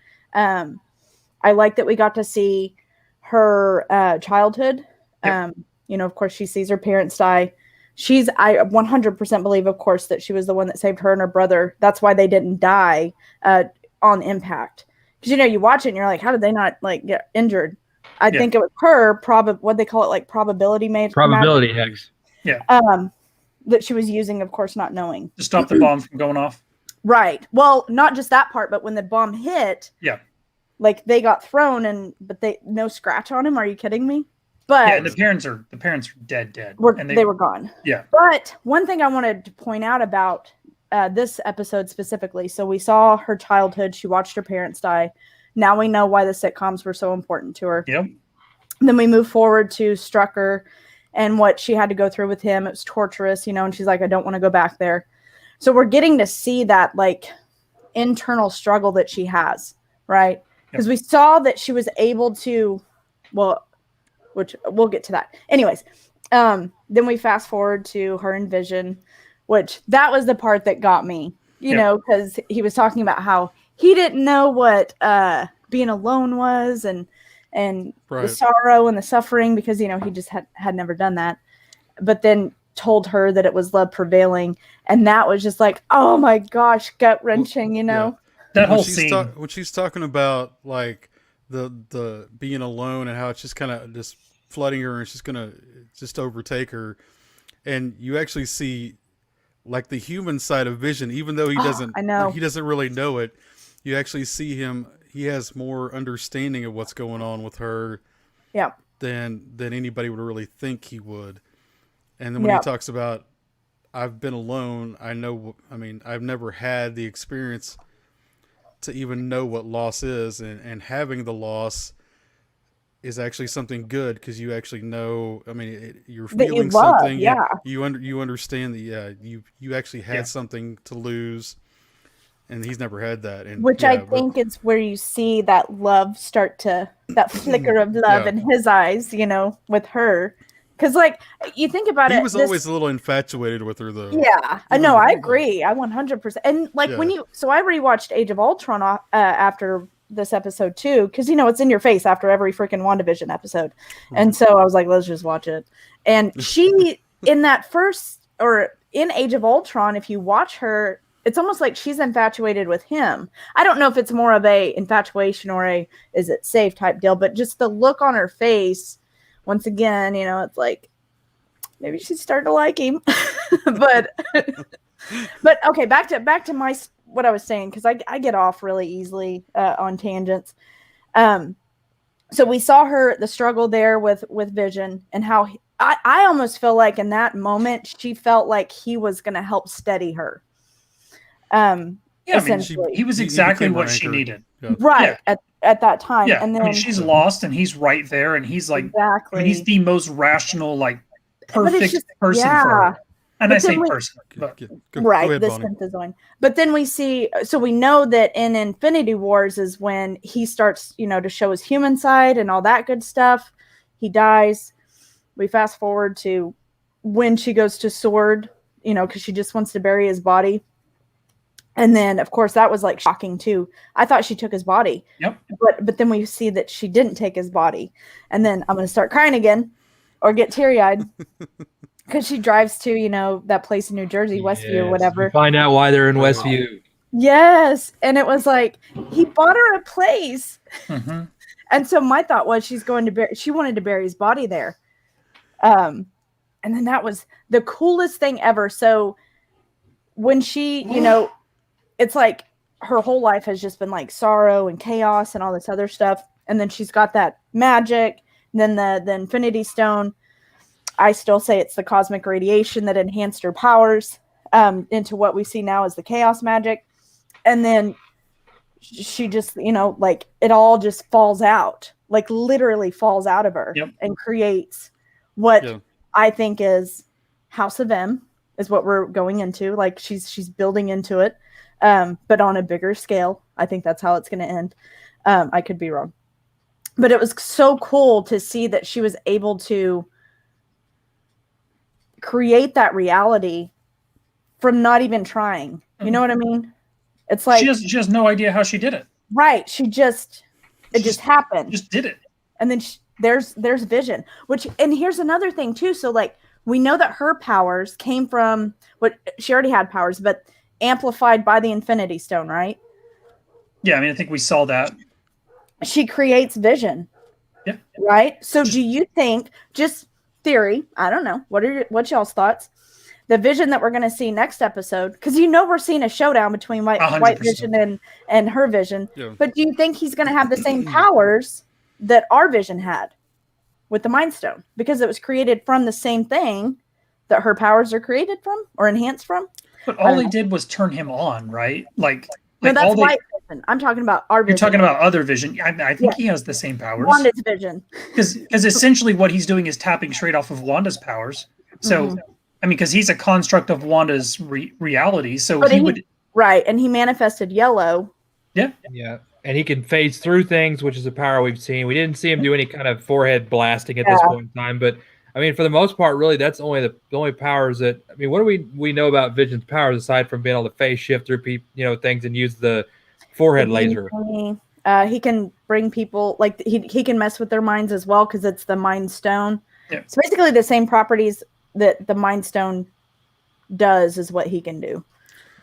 I like that we got to see her childhood. Yep. Of course, she sees her parents die. I 100% believe, of course, that she was the one that saved her and her brother. That's why they didn't die on impact. Because, you watch it and you're like, how did they not get injured? I think it was her, what they call it, like probability eggs. Yeah. That she was using, of course, not knowing. To stop the bomb from going off. Right. Well, not just that part, but when the bomb hit. Yeah. Like they got thrown but no scratch on him. Are you kidding me? But yeah, the parents are dead. They were gone. Yeah. But one thing I wanted to point out about this episode specifically. So we saw her childhood. She watched her parents die. Now we know why the sitcoms were so important to her. Yep. And then we move forward to Strucker and what she had to go through with him. It was torturous, and she's like, I don't want to go back there. So we're getting to see that internal struggle that she has, right? Because we saw that she was able to, which we'll get to that. Anyways, then we fast forward to her and Vision, which that was the part that got me, because he was talking about how he didn't know what being alone was and the sorrow and the suffering because, he just had never done that. But then told her that it was love prevailing. And that was just like, oh my gosh, gut wrenching, Yeah. That whole scene. When she's talking about the being alone and how it's just kind of just flooding her and it's just going to just overtake her. And you actually see the human side of Vision, even though he doesn't really know it. You actually see him. He has more understanding of what's going on with her than anybody would really think he would. And then when he talks about, I've been alone, I've never had the experience to even know what loss is, and having the loss is actually something good because you actually know. You're feeling something. Yeah. You understand that. You actually had something to lose, and he's never had that. And which I think is where you see that love that flicker of love in his eyes. With her. Because, you think about it. He was always a little infatuated with her, though. Yeah. No, I agree. I 100%. And, so I rewatched Age of Ultron after this episode, too. Because, it's in your face after every freaking WandaVision episode. Mm-hmm. And so I was like, let's just watch it. And she, in Age of Ultron, if you watch her, it's almost like she's infatuated with him. I don't know if it's more of a infatuation or is it safe type deal. But just the look on her face. Once again, it's like maybe she's starting to like him, but okay, back to what I was saying because I get off really easily on tangents. So we saw the struggle there with Vision and how I almost feel like in that moment she felt like he was going to help steady her. Yeah, I mean, he was exactly what she needed. Right. Yeah. At that time. Yeah. And then I mean, she's lost and he's right there and he's like, exactly. I mean, he's the most rational, like perfect person for her. And but I say person. Right. The synthezoid. But then we see, so we know that in Infinity Wars is when he starts, to show his human side and all that good stuff. He dies. We fast forward to when she goes to Sword, because she just wants to bury his body. And then, of course, that was like shocking too. I thought she took his body. Yep. But then we see that she didn't take his body. And then I'm going to start crying again or get teary-eyed because she drives to, that place in New Jersey, Westview or whatever. You find out why they're in Westview. Yes. And it was like, he bought her a place. Mm-hmm. And so my thought was she wanted to bury his body there. And then that was the coolest thing ever. So when she, it's like her whole life has just been like sorrow and chaos and all this other stuff. And then she's got that magic. And then the Infinity Stone. I still say it's the cosmic radiation that enhanced her powers into what we see now as the chaos magic. And then she just, like it all just falls out, like literally falls out of her and creates what I think is House of M is what we're going into. Like she's building into it. But on a bigger scale. I think that's how it's going to end. I could be wrong. But it was so cool to see that she was able to create that reality from not even trying. You know what I mean? It's like she has no idea how she did it. Right. It just happened. Just did it. And then there's Vision, and here's another thing too. So like we know that her powers came from what she already had powers, but amplified by the Infinity Stone, right? Yeah, I mean, I think we saw that. She creates Vision. Yeah. Right? So do you think, just theory, I don't know, what's y'all's thoughts? The Vision that we're going to see next episode, because we're seeing a showdown between White Vision and her Vision. Yeah. But do you think he's going to have the same powers that our Vision had with the Mind Stone? Because it was created from the same thing that her powers are created from or enhanced from? But all they did was turn him on, right? No, that's White Vision. I'm talking about our Vision. You're talking about other Vision. I think he has the same powers. Wanda's Vision. Because essentially what he's doing is tapping straight off of Wanda's powers. So, I mean, because he's a construct of Wanda's reality. So would... Right, and he manifested yellow. Yeah. Yeah, and he can phase through things, which is a power we've seen. We didn't see him do any kind of forehead blasting at this point in time, but I mean, for the most part, really, that's only the only powers that. I mean, what do we know about Vision's powers aside from being able to phase shift through things and use the forehead laser? He can bring people he can mess with their minds as well because it's the Mind Stone. Yeah. It's basically the same properties that the Mind Stone does is what he can do.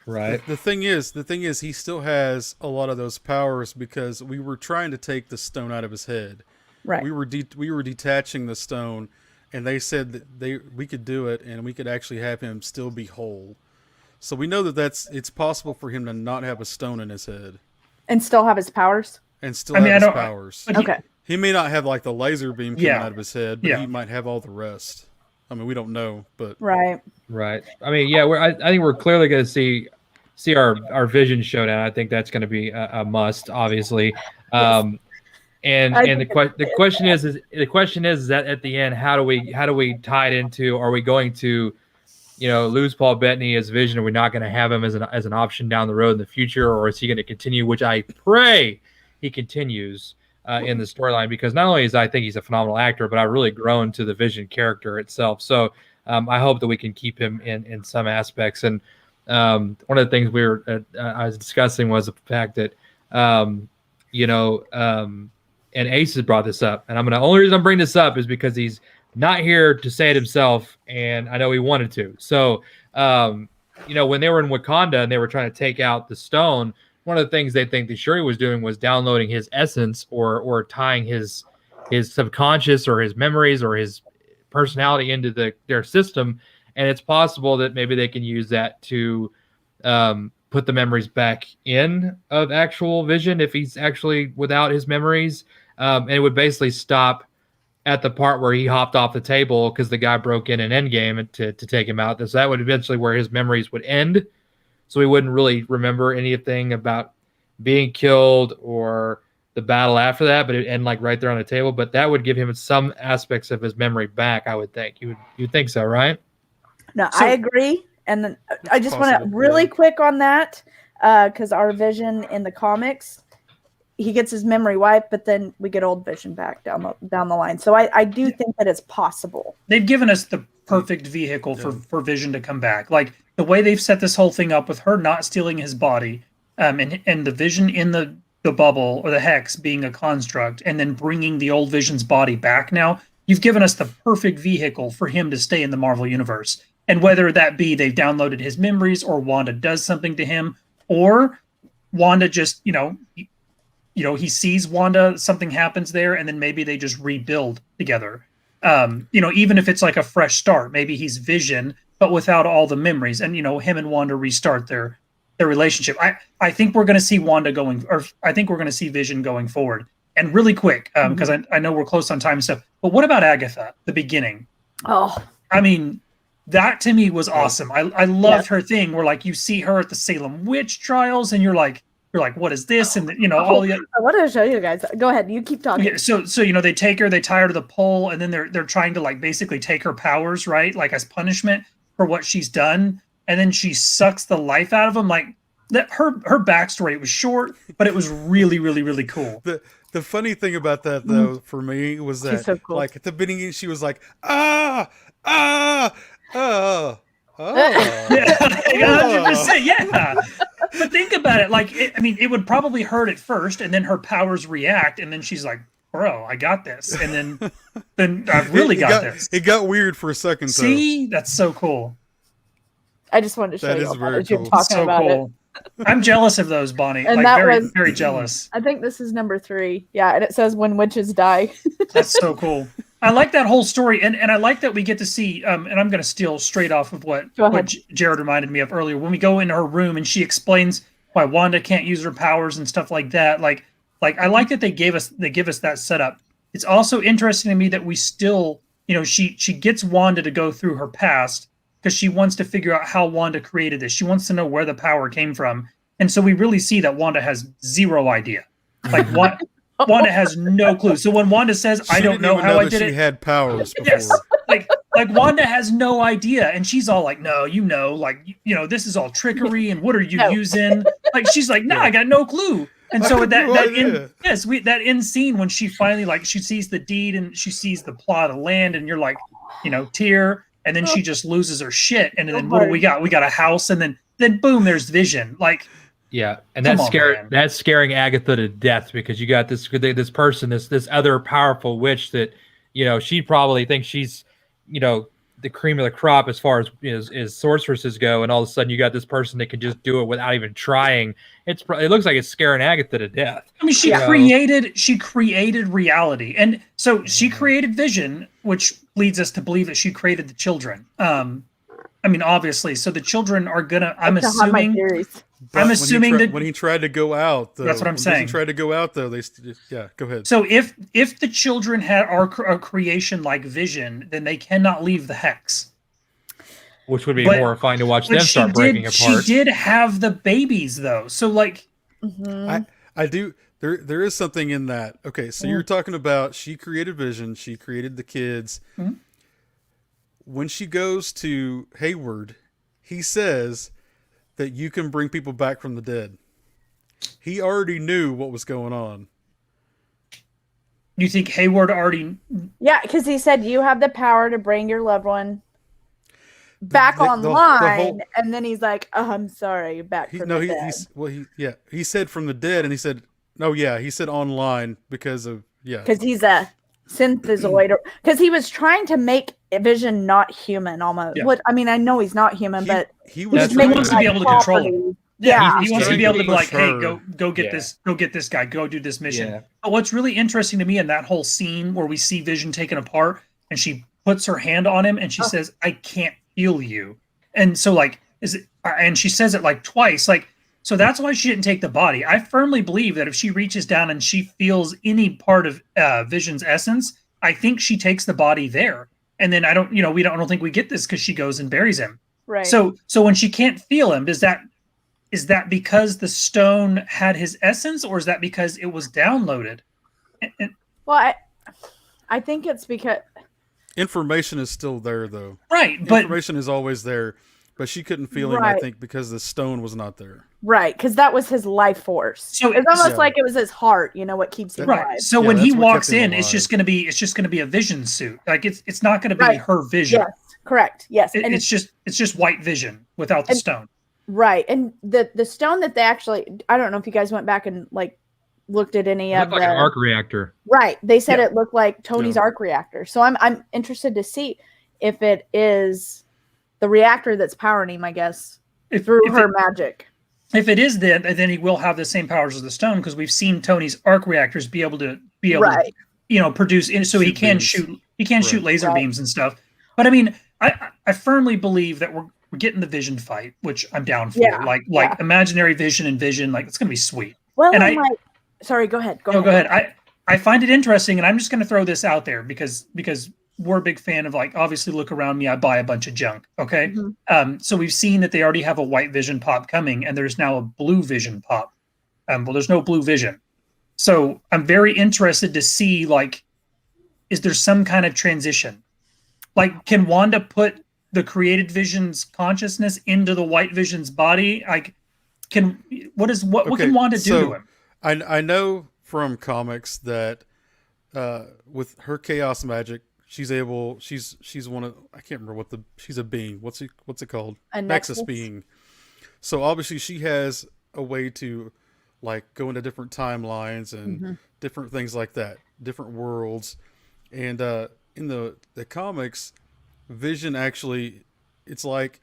Right. The thing is, he still has a lot of those powers because we were trying to take the stone out of his head. Right. We were detaching the stone. And they said that we could do it, and we could actually have him still be whole. So we know that it's possible for him to not have a stone in his head, and still have his powers. And still have his powers. Okay. He may not have like the laser beam coming out of his head, but he might have all the rest. I mean, we don't know, but right. I mean, yeah, I think we're clearly going to see our Vision showdown. I think that's going to be a must, obviously. And the question is that at the end, how do we tie it into? Are we going to, lose Paul Bettany as Vision? Are we not going to have him as an option down the road in the future, or is he going to continue? Which I pray he continues in the storyline, because not only I think he's a phenomenal actor, but I've really grown to the Vision character itself. So I hope that we can keep him in some aspects. And one of the things I was discussing was the fact that and Ace has brought this up, and only reason I'm bringing this up is because he's not here to say it himself, and I know he wanted to. So, when they were in Wakanda and they were trying to take out the stone, one of the things they think that Shuri was doing was downloading his essence or tying his subconscious or his memories or his personality into their system, and it's possible that maybe they can use that to put the memories back in of actual Vision if he's actually without his memories. And it would basically stop at the part where he hopped off the table because the guy broke in an Endgame to take him out. So that would eventually where his memories would end. so he wouldn't really remember anything about being killed or the battle after that, but and like right there on the table. But that would give him some aspects of his memory back, I would think. You would think so, right? No, I agree. And then I just want to really quick on that, because our Vision in the comics, he gets his memory wiped, but then we get old Vision back down the line. So I do think that it's possible. They've given us the perfect vehicle for Vision to come back. Like the way they've set this whole thing up with her not stealing his body, and the Vision in the bubble or the hex being a construct, and then bringing the old Vision's body back. Now you've given us the perfect vehicle for him to stay in the Marvel universe. And whether that be they've downloaded his memories, or Wanda does something to him, or Wanda just, he sees Wanda, something happens there, and then maybe they just rebuild together. Even if it's like a fresh start, maybe he's Vision, but without all the memories, and him and Wanda restart their relationship. I think we're going to see I think we're going to see Vision going forward. And really quick, because I know we're close on time and stuff, but what about Agatha, the beginning? Oh, I mean, that to me was awesome. I loved her thing where like you see her at the Salem witch trials, and you're like, what is this? And all the. I want to show you guys. Go ahead. You keep talking. Yeah, so they take her, they tie her to the pole, and then they're trying to like basically take her powers, right? Like as punishment for what she's done, and then she sucks the life out of them. Like that, her backstory was short, but it was really, really, really cool. The funny thing about that though, for me, was that so cool. like at the beginning she was like, oh. Yeah, 100%, yeah. But think about it, like it would probably hurt at first, and then her powers react, and then she's like, "Bro, I got this," and then I've really got this. It got weird for a second. See, that's so cool. I just wanted to show that you is all very that. You're cool. talking So about cool. it. I'm jealous of those, Bonnie. And like that very, was- very jealous. I think this is number 3. Yeah, and it says when witches die. That's so cool. I like that whole story, and I like that we get to see. And I'm going to steal straight off of what Jared reminded me of earlier. When we go into her room and she explains why Wanda can't use her powers and stuff like that. Like I like that they give us that setup. It's also interesting to me that we still, she gets Wanda to go through her past because she wants to figure out how Wanda created this. She wants to know where the power came from, and so we really see that Wanda has zero idea. Like what. Wanda has no clue. So when Wanda says, "I don't know how I did it," she had powers before. yes, like Wanda has no idea, and she's all like, "No, this is all trickery, and what are you using?" Like she's like, "No, I got no clue." And so that end scene when she finally she sees the deed and she sees the plot of land, and you're like, tear, and then she just loses her shit, and then what do we got? We got a house, and then boom, there's Vision, like. Yeah, and that's scaring Agatha to death, because you got this person, this other powerful witch that, she probably thinks she's, the cream of the crop as far as sorceresses go, and all of a sudden you got this person that can just do it without even trying. It looks like it's scaring Agatha to death. I mean, she created reality, and so she created Vision, which leads us to believe that she created the children. Obviously, so the children are gonna. I'm assuming that when he tried to go out, though, that's what I'm saying. When he tried to go out, though, go ahead. So if the children are a creation like Vision, then they cannot leave the hex, which would be horrifying to watch them start breaking apart. She did have the babies, though, so I do. There is something in that. Okay, so you're talking about she created Vision, she created the kids. Mm-hmm. When she goes to Hayward, he says that you can bring people back from the dead. He already knew what was going on. You think Hayward already? Yeah, because he said you have the power to bring your loved one back online, and then he's like, "Oh, I'm sorry, back from the dead." He said from the dead, and he said, he said online because he's a synthezoid, because he was trying to make Vision not human almost. Yeah. What I mean, I know he's not human, but he wants to be able to control him. Yeah, he wants to be able to be like, "Hey, go get this guy, go do this mission." Yeah. But what's really interesting to me in that whole scene where we see Vision taken apart, and she puts her hand on him, and she says, "I can't feel you," and so and she says it like twice, so that's why she didn't take the body. I firmly believe that if she reaches down and she feels any part of Vision's essence, I think she takes the body there. And then I don't think we get this because she goes and buries him. Right. So when she can't feel him, does that is that because the stone had his essence, or is that because it was downloaded? Well, I think it's because information is still there, though. Right, but information is always there, but she couldn't feel him. I think because the stone was not there. Right, because that was his life force. So it's almost like it was his heart. You know what keeps him alive. So when he walks in, it's just going to be a vision suit. Like it's not going to be her vision. Yes, correct. Yes, and it's just white vision without the stone. Right, and the stone that they actually, I don't know if you guys went back and like looked at any of like an arc reactor. Right, they said it looked like Tony's arc reactor. So I'm interested to see if it is the reactor that's powering him. I guess through her magic. If it is then he will have the same powers as the stone, because we've seen Tony's arc reactors be able to produce, so he can shoot laser beams and stuff. But I mean, I firmly believe that we're getting the Vision fight, which I'm down for. Like imaginary Vision and Vision, like it's gonna be sweet. Well, and sorry, go ahead. Go ahead. I find it interesting, and I'm just gonna throw this out there because we're a big fan of, like, obviously look around me, I buy a bunch of junk. Okay. Mm-hmm. So we've seen that they already have a white Vision pop coming, and there's now a blue Vision pop. Well, there's no blue Vision. So I'm very interested to see, like, is there some kind of transition? Like, can Wanda put the created Vision's consciousness into the white Vision's body? Like, what can Wanda do to him? I know from comics that with her chaos magic, she's one of, I can't remember she's a being. What's it called? A nexus being. So obviously she has a way to, like, go into different timelines and different things like that, different worlds. And in the comics, Vision actually, it's like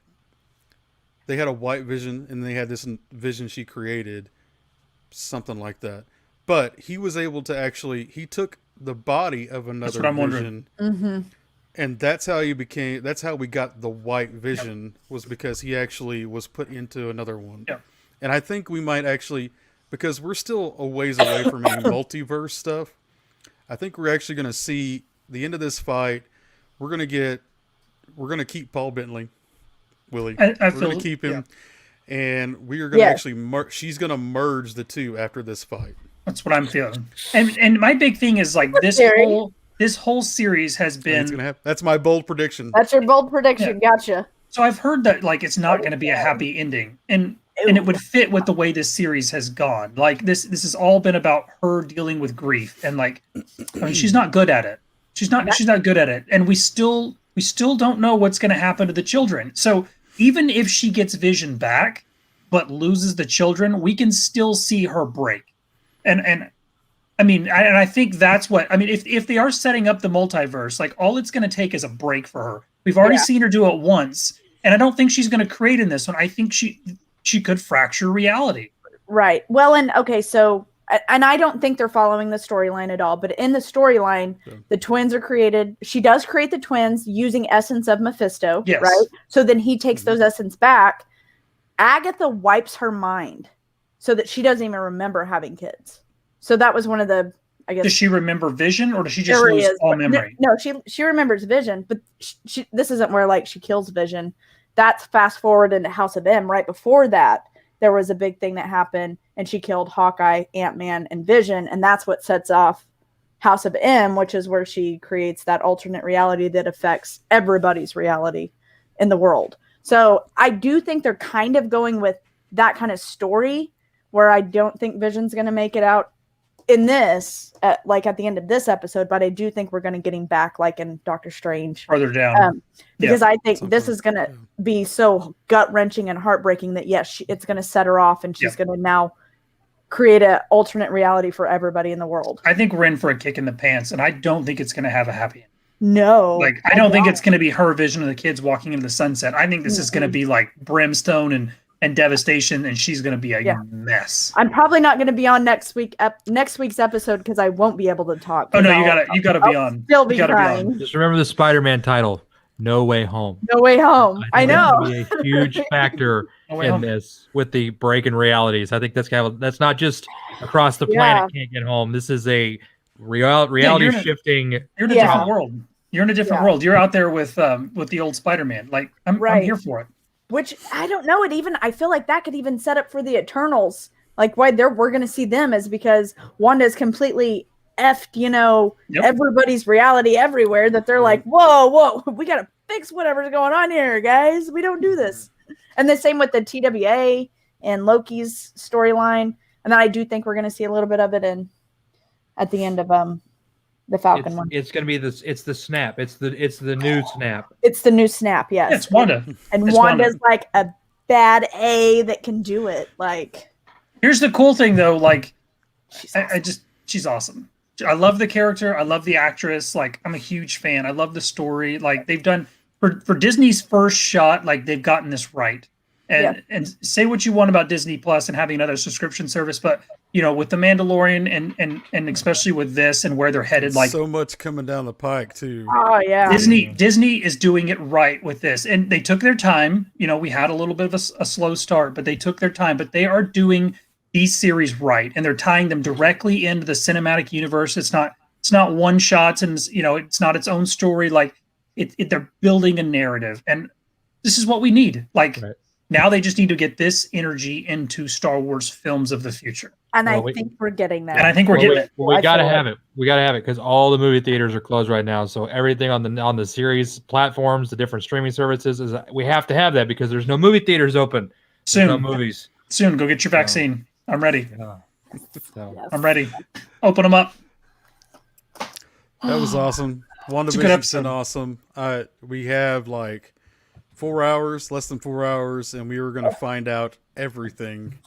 they had a white Vision and they had this Vision she created, something like that. But he was able to he took the body of another Vision, and that's how we got the white Vision, was because he actually was put into another one. And I think we might actually, because we're still a ways away from any multiverse stuff, I think we're actually going to see the end of this fight. We're going to keep Paul Bentley, Willie. We're going to keep him, and we are going to actually she's going to merge the two after this fight. That's what I'm feeling. And my big thing is, like, this whole series has been. That's my bold prediction. That's your bold prediction. Yeah. Gotcha. So I've heard that, like, it's not going to be a happy ending, and it would fit with the way this series has gone. Like, this has all been about her dealing with grief, and, like, I mean, she's not good at it. She's not good at it, and we still don't know what's going to happen to the children. So even if she gets Vision back, but loses the children, we can still see her break. And I mean, I think that's what, I mean, if they are setting up the multiverse, like, all it's going to take is a break for her. We've already seen her do it once, and I don't think she's going to create in this one. I think she could fracture reality. Right. Well, and okay, so, and I don't think they're following the storyline at all, but in the storyline, the twins are created. She does create the twins using essence of Mephisto, right? So then he takes those essence back. Agatha wipes her mind so that she doesn't even remember having kids. So that was one of the, I guess. Does she remember Vision, or does she just lose all memory? No, she remembers Vision, but this isn't where, like, she kills Vision. That's fast forward into House of M. Right before that, there was a big thing that happened, and she killed Hawkeye, Ant-Man, and Vision, and that's what sets off House of M, which is where she creates that alternate reality that affects everybody's reality in the world. So I do think they're kind of going with that kind of story, where I don't think Vision's going to make it out in this, like at the end of this episode, but I do think we're going to get him back, like in Doctor Strange, further down, because I think this is going to be so gut wrenching and heartbreaking that it's going to set her off, and she's going to now create an alternate reality for everybody in the world. I think we're in for a kick in the pants, and I don't think it's going to have a happy end. No, like, I don't think it's going to be her Vision of the kids walking into the sunset. I think this is going to be like brimstone and devastation, and she's going to be a mess. I'm probably not going to be on next week's episode because I won't be able to talk. Oh no, you got to be on. Still be crying. Just remember the Spider-Man title: No Way Home. No Way Home. I know. Be a huge factor in this with the break in realities. I think that's that's not just across the planet can't get home. This is a reality shifting. You're in a different world. You're in a different world. You're out there with the old Spider-Man. Like, I'm here for it. Which I don't know. I feel like that could even set up for the Eternals. Like why we're going to see them is because Wanda's completely effed, everybody's reality everywhere. That they're like, whoa, we got to fix whatever's going on here, guys. We don't do this. And the same with the TWA and Loki's storyline. And then I do think we're going to see a little bit of it at the end of the Falcon one. It's going to be this. It's the snap. It's the new snap. It's the new snap. Yes, it's Wanda. And Wanda's like a bad A that can do it. Like, here's the cool thing though. Like, she's awesome. I love the character. I love the actress. Like, I'm a huge fan. I love the story. Like, they've done for Disney's first shot. Like, they've gotten this right. And say what you want about Disney Plus and having another subscription service, but with the Mandalorian and especially with this and where they're headed, like so much coming down the pike too. Oh yeah, Disney is doing it right with this, and they took their time. We had a little bit of a slow start, but they took their time. But they are doing these series right, and they're tying them directly into the cinematic universe. It's not one shots, and it's not its own story. Like they're building a narrative, and this is what we need. Like. Right. Now they just need to get this energy into Star Wars films of the future. And I think we're getting that. And I think we're getting it. We got to have it. We got to have it because all the movie theaters are closed right now. So everything on the series platforms, the different streaming services, we have to have that because there's no movie theaters open. Soon. No movies. Soon. Go get your vaccine. I'm ready. Yeah. So. I'm ready. Open them up. That was awesome. WandaVision's been awesome. We have like 4 hours, less than 4 hours, and we were going to find out everything.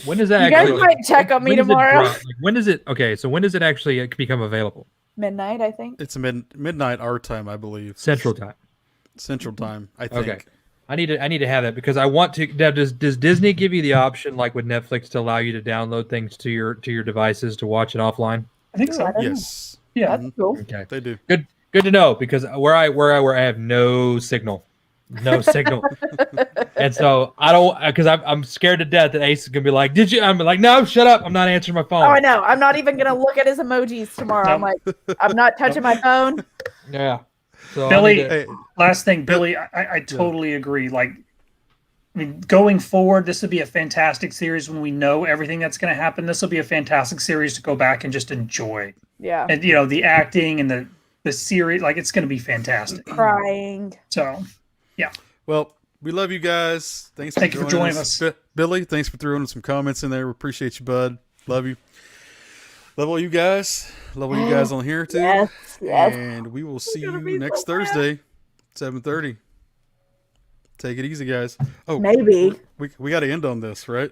When does that you guys might check on me tomorrow. Like, when does it? Okay, so when does it actually become available? Midnight, I think. It's midnight our time, I believe. Central time, I think. Okay, I need to have that because I want to. Now, does Disney give you the option, like with Netflix, to allow you to download things to your devices to watch it offline? I think so. Yes. Yeah, that's cool. Okay, they do. Good to know because where I have no signal. And so I don't, because I'm scared to death that Ace is gonna be like, "Did you?" I'm like, "No, shut up! I'm not answering my phone." Oh, I know. I'm not even gonna look at his emojis tomorrow. I'm like, I'm not touching my phone. Yeah. So Billy, last thing, Billy, I totally agree. Like, I mean, going forward, this would be a fantastic series when we know everything that's going to happen. This will be a fantastic series to go back and just enjoy. Yeah. And the acting and the series, like it's going to be fantastic. Crying. So. Yeah. Well, we love you guys. Thank you for joining us. Billy, thanks for throwing some comments in there. We appreciate you, bud. Love you. Love all you guys. Love all you guys on here, too. Yes. And we will see you next Thursday, 7:30. Take it easy, guys. Oh, maybe. We got to end on this, right?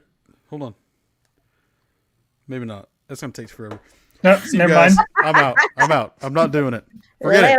Hold on. Maybe not. That's going to take forever. No, never mind. I'm out. I'm not doing it. Forget it.